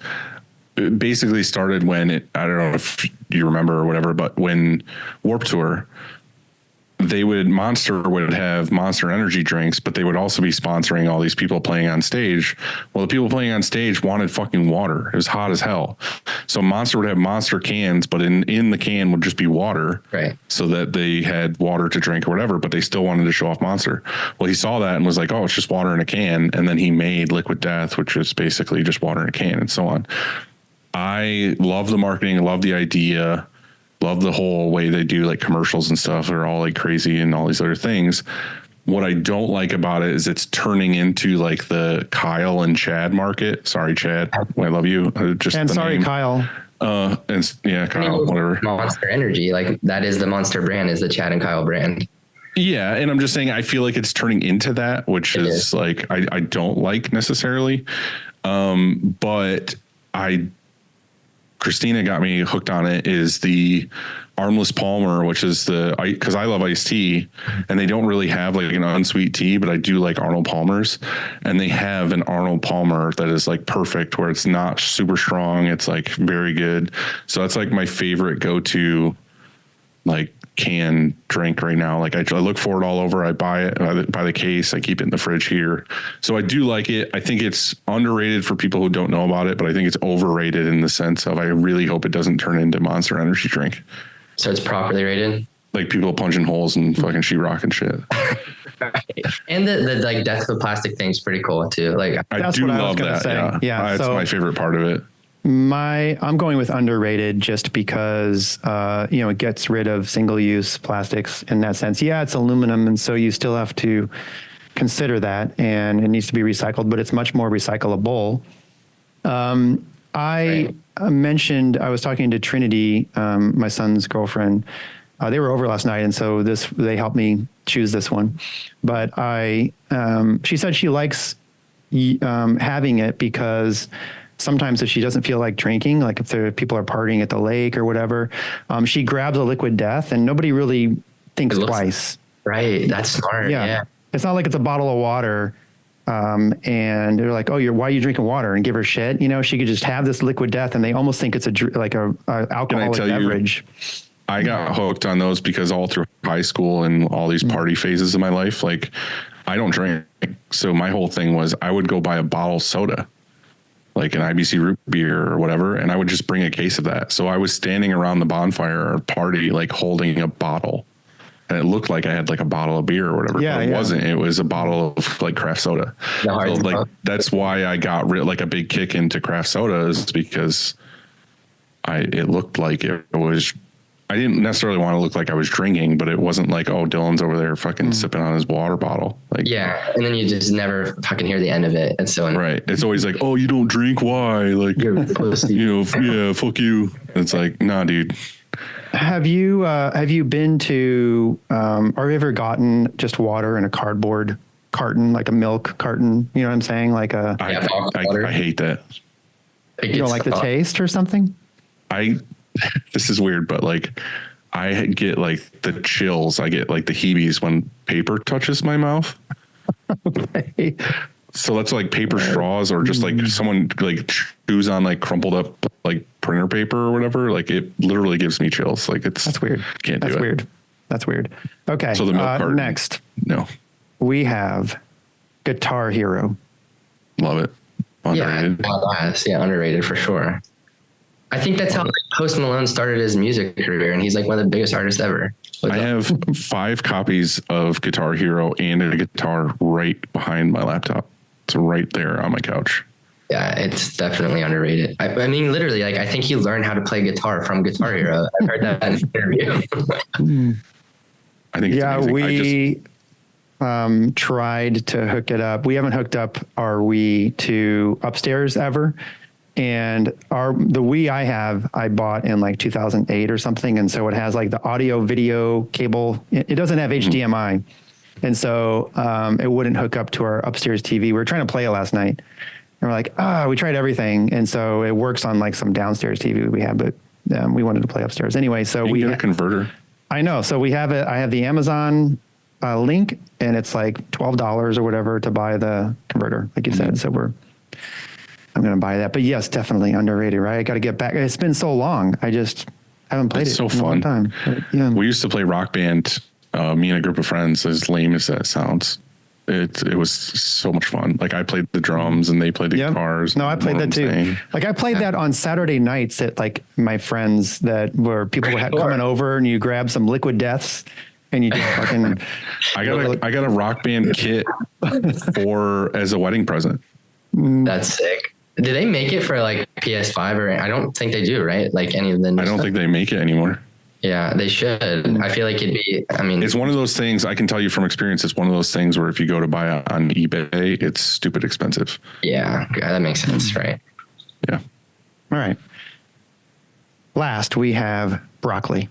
It basically started when I don't know if you remember or whatever, but when Warped Tour, Monster would have Monster energy drinks, but they would also be sponsoring all these people playing on stage. Well, the people playing on stage wanted fucking water. It was hot as hell. So Monster would have Monster cans, but in the can would just be water. Right. So that they had water to drink or whatever, but they still wanted to show off Monster. Well, he saw that and was like, oh, it's just water in a can. And then he made Liquid Death, which was basically just water in a can and so on. I love the marketing. I love the idea. Love the whole way they do like commercials and stuff. They're all like crazy and all these other things. What I don't like about it is it's turning into like the Kyle and Chad market. Sorry, Chad. I love you. Just And the sorry, name. Kyle. Kyle, whatever. Monster Energy, like that is the Monster brand, is the Chad and Kyle brand. Yeah, and I'm just saying I feel like it's turning into that, which is like I don't like necessarily. But Christina got me hooked on it, is the Armless Palmer, which is because I love iced tea, and they don't really have like an unsweet tea, but I do like Arnold Palmer's, and they have an Arnold Palmer that is like perfect, where it's not super strong. It's like very good. So that's like my favorite go-to like can drink right now. Like I look for it all over. I buy it by the case. I keep it in the fridge here. So I do like it. I think it's underrated for people who don't know about it, but I think it's overrated in the sense of I really hope it doesn't turn into Monster Energy drink. So it's properly rated. Like people punching holes and fucking sheetrock and shit. And the like death of plastic thing's pretty cool too. Like I do love that. Say. Yeah. That's my favorite part of it. I'm going with underrated just because, it gets rid of single-use plastics in that sense. Yeah, it's aluminum, and so you still have to consider that, and it needs to be recycled, but it's much more recyclable. I mentioned, I was talking to Trinity, my son's girlfriend. They were over last night, and so they helped me choose this one. But she said she likes having it because sometimes if she doesn't feel like drinking, like if people are partying at the lake or whatever, she grabs a Liquid Death and nobody really thinks twice. Right. That's smart. Yeah. It's not like it's a bottle of water And they're like, "Oh, why are you drinking water?" And give her shit. You know, she could just have this liquid death, and they almost think it's like a alcoholic beverage. I got hooked on those because all through high school and all these party phases of my life, like I don't drink. So my whole thing was I would go buy a bottle of soda, like an IBC root beer or whatever, and I would just bring a case of that. So I was standing around the bonfire or party, like holding a bottle, and it looked like I had like a bottle of beer or whatever. Yeah, but it wasn't. It was a bottle of like craft soda. So like that's why I got like a big kick into craft soda, is because it looked like it was. I didn't necessarily want to look like I was drinking, but it wasn't like, oh, Dylan's over there fucking sipping on his water bottle. Like, yeah. And then you just never fucking hear the end of it. It's so annoying. Right. It's always like, oh, you don't drink. Why? Like, you know, yeah, fuck you. It's like, nah, dude. Have you been to, or have you ever gotten just water in a cardboard carton, like a milk carton? You know what I'm saying? Like I hate that. You don't like the taste or something? This is weird, but like I get like the chills. I get like the heebies when paper touches my mouth. Okay. So that's like paper straws, or just like someone like chews on like crumpled up like printer paper or whatever. Like it literally gives me chills. Like that's weird. Can't do it. That's weird. That's weird. Okay. So the milk carton. Next. No. We have Guitar Hero. Love it. Underrated. Yeah, underrated for sure. I think that's how Post Malone started his music career, and he's like one of the biggest artists ever. I have 5 copies of Guitar Hero and a guitar right behind my laptop. It's right there on my couch. Yeah, it's definitely underrated. I mean, literally, like I think he learned how to play guitar from Guitar Hero. I've heard that in an interview. I think it's amazing. We tried to hook it up. We haven't hooked up our Wii to upstairs ever. And the Wii I bought in like 2008 or something. And so it has like the audio video cable. It doesn't have HDMI. And so it wouldn't hook up to our upstairs TV. We were trying to play it last night. And we're like, we tried everything. And so it works on like some downstairs TV we have, but we wanted to play upstairs. Anyway, so we get a converter. I know. So we have it. I have the Amazon link, and it's like $12 or whatever to buy the converter, like you said. So I'm going to buy that. But yes, definitely underrated, right? I got to get back. It's been so long. I just haven't played it in a long time. But, yeah. We used to play Rock Band, me and a group of friends, as lame as that sounds. It was so much fun. Like I played the drums and they played the guitars. No, I played that too. Like I played that on Saturday nights at like my friends where people were coming over, and you grab some Liquid Deaths and you just fucking. I got a Rock Band kit as a wedding present. That's sick. Do they make it for like PS5 or I don't think they do, right? Like any of the I don't think they make it anymore. Yeah, they should. I feel like it'd be, it's one of those things I can tell you from experience. It's one of those things where if you go to buy it on eBay, it's stupid expensive. Yeah, that makes sense. Right. Yeah. All right. Last we have broccoli.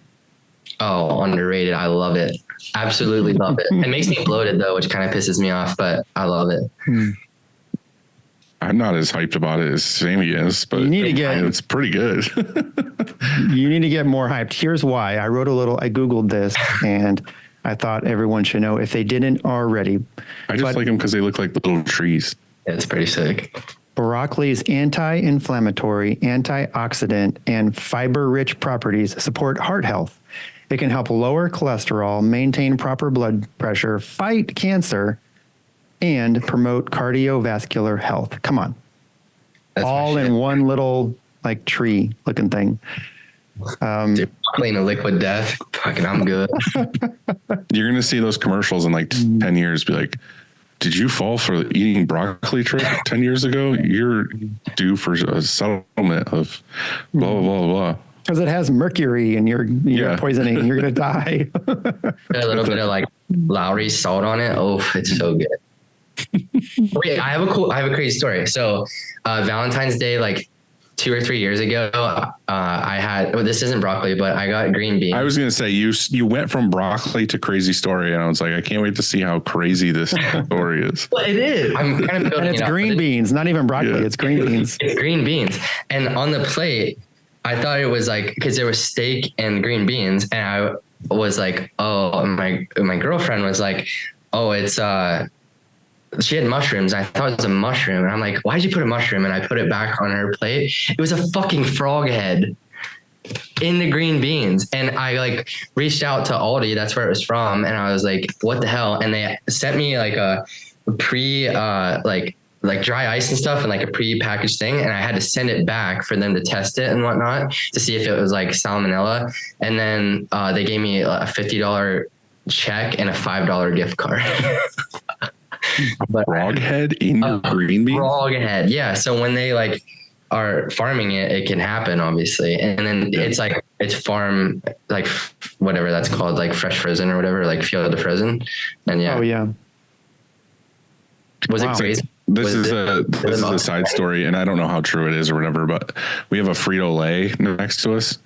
Oh, underrated. I love it. Absolutely love it. It makes me bloated though, which kind of pisses me off, but I love it. I'm not as hyped about it as Sammy is, but it's pretty good. You need to get more hyped. Here's why. I Googled this, and I thought everyone should know if they didn't already. I just like them because they look like little trees. Yeah, it's pretty sick. Broccoli's anti-inflammatory, antioxidant, and fiber-rich properties support heart health. It can help lower cholesterol, maintain proper blood pressure, fight cancer, and promote cardiovascular health. Come on. That's all in one little like tree looking thing. Dude, playing a Liquid Death. Fucking, I'm good. You're going to see those commercials in like 10 years be like, did you fall for the eating broccoli trick 10 years ago? You're due for a settlement of blah, blah, blah, blah. Because it has mercury and you're poisoning and you're going to die. A little bit of like Lowry's salt on it. Oh, it's so good. Wait, I have a crazy story. So Valentine's Day, like 2 or 3 years ago, I had, this isn't broccoli, but I got green beans. I was going to say, you went from broccoli to crazy story. And I was like, I can't wait to see how crazy this story is. Well, it is. I'm kind of building and it's green beans, not even broccoli. Yeah. It's green beans. It's green beans. And on the plate, I thought it was like, cause there was steak and green beans. And I was like, oh, my girlfriend was like, oh, it's, she had mushrooms. I thought it was a mushroom. And I'm like, why'd you put a mushroom? And I put it back on her plate. It was a fucking frog head in the green beans. And I like reached out to Aldi. That's where it was from. And I was like, what the hell? And they sent me like a pre, like dry ice and stuff and like a pre-packaged thing. And I had to send it back for them to test it and whatnot to see if it was like salmonella. And then they gave me a $50 check and a $5 gift card. Frog head in your green beans? Frog head. Yeah. So when they like are farming it, it can happen obviously. And then it's like, it's farm, like whatever that's called, like fresh frozen or whatever, like field to frozen. And yeah. Oh yeah. Was it crazy? This is a side story, and I don't know how true it is or whatever, but we have a Frito-Lay next to us,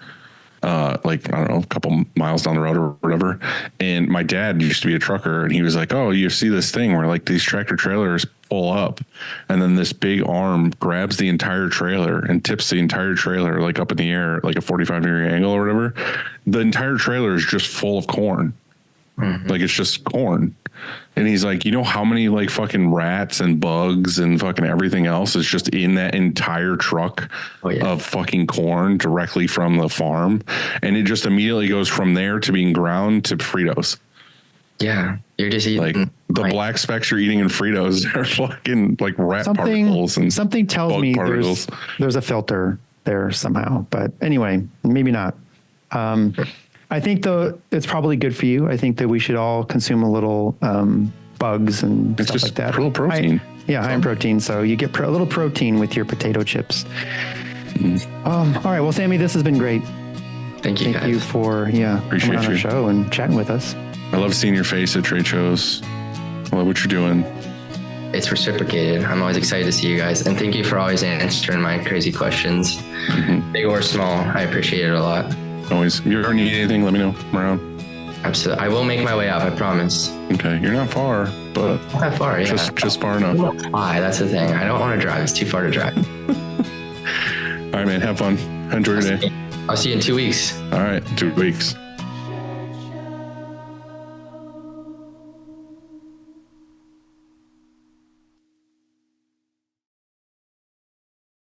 like, I don't know, a couple miles down the road or whatever. And my dad used to be a trucker, and he was like, oh, you see this thing where like these tractor trailers pull up, and then this big arm grabs the entire trailer and tips the entire trailer like up in the air, like a 45-degree angle or whatever. The entire trailer is just full of corn. Mm-hmm. Like it's just corn. And he's like, you know how many like fucking rats and bugs and fucking everything else is just in that entire truck of fucking corn directly from the farm? And it just immediately goes from there to being ground to Fritos. Yeah. You're just eating like the black specks you're eating in Fritos are fucking like rat particles. And something tells me there's a filter there somehow, but anyway, maybe not. I think though it's probably good for you. I think that we should all consume a little bugs and stuff like that. A little protein. High in protein. So you get a little protein with your potato chips. All right. Well, Sammy, this has been great. Thank you. Thank you for coming on our show and chatting with us. I love seeing your face at trade shows. I love what you're doing. It's reciprocated. I'm always excited to see you guys, and thank you for always answering my crazy questions, big or small. I appreciate it a lot. Always. If you ever need anything, let me know. I'm around. Absolutely. I will make my way up. I promise. Okay. You're not far, but not that far. Yeah. Just far enough. Why? That's the thing. I don't want to drive. It's too far to drive. All right, man. Have fun. Enjoy your day. I'll see you in 2 weeks. All right. 2 weeks.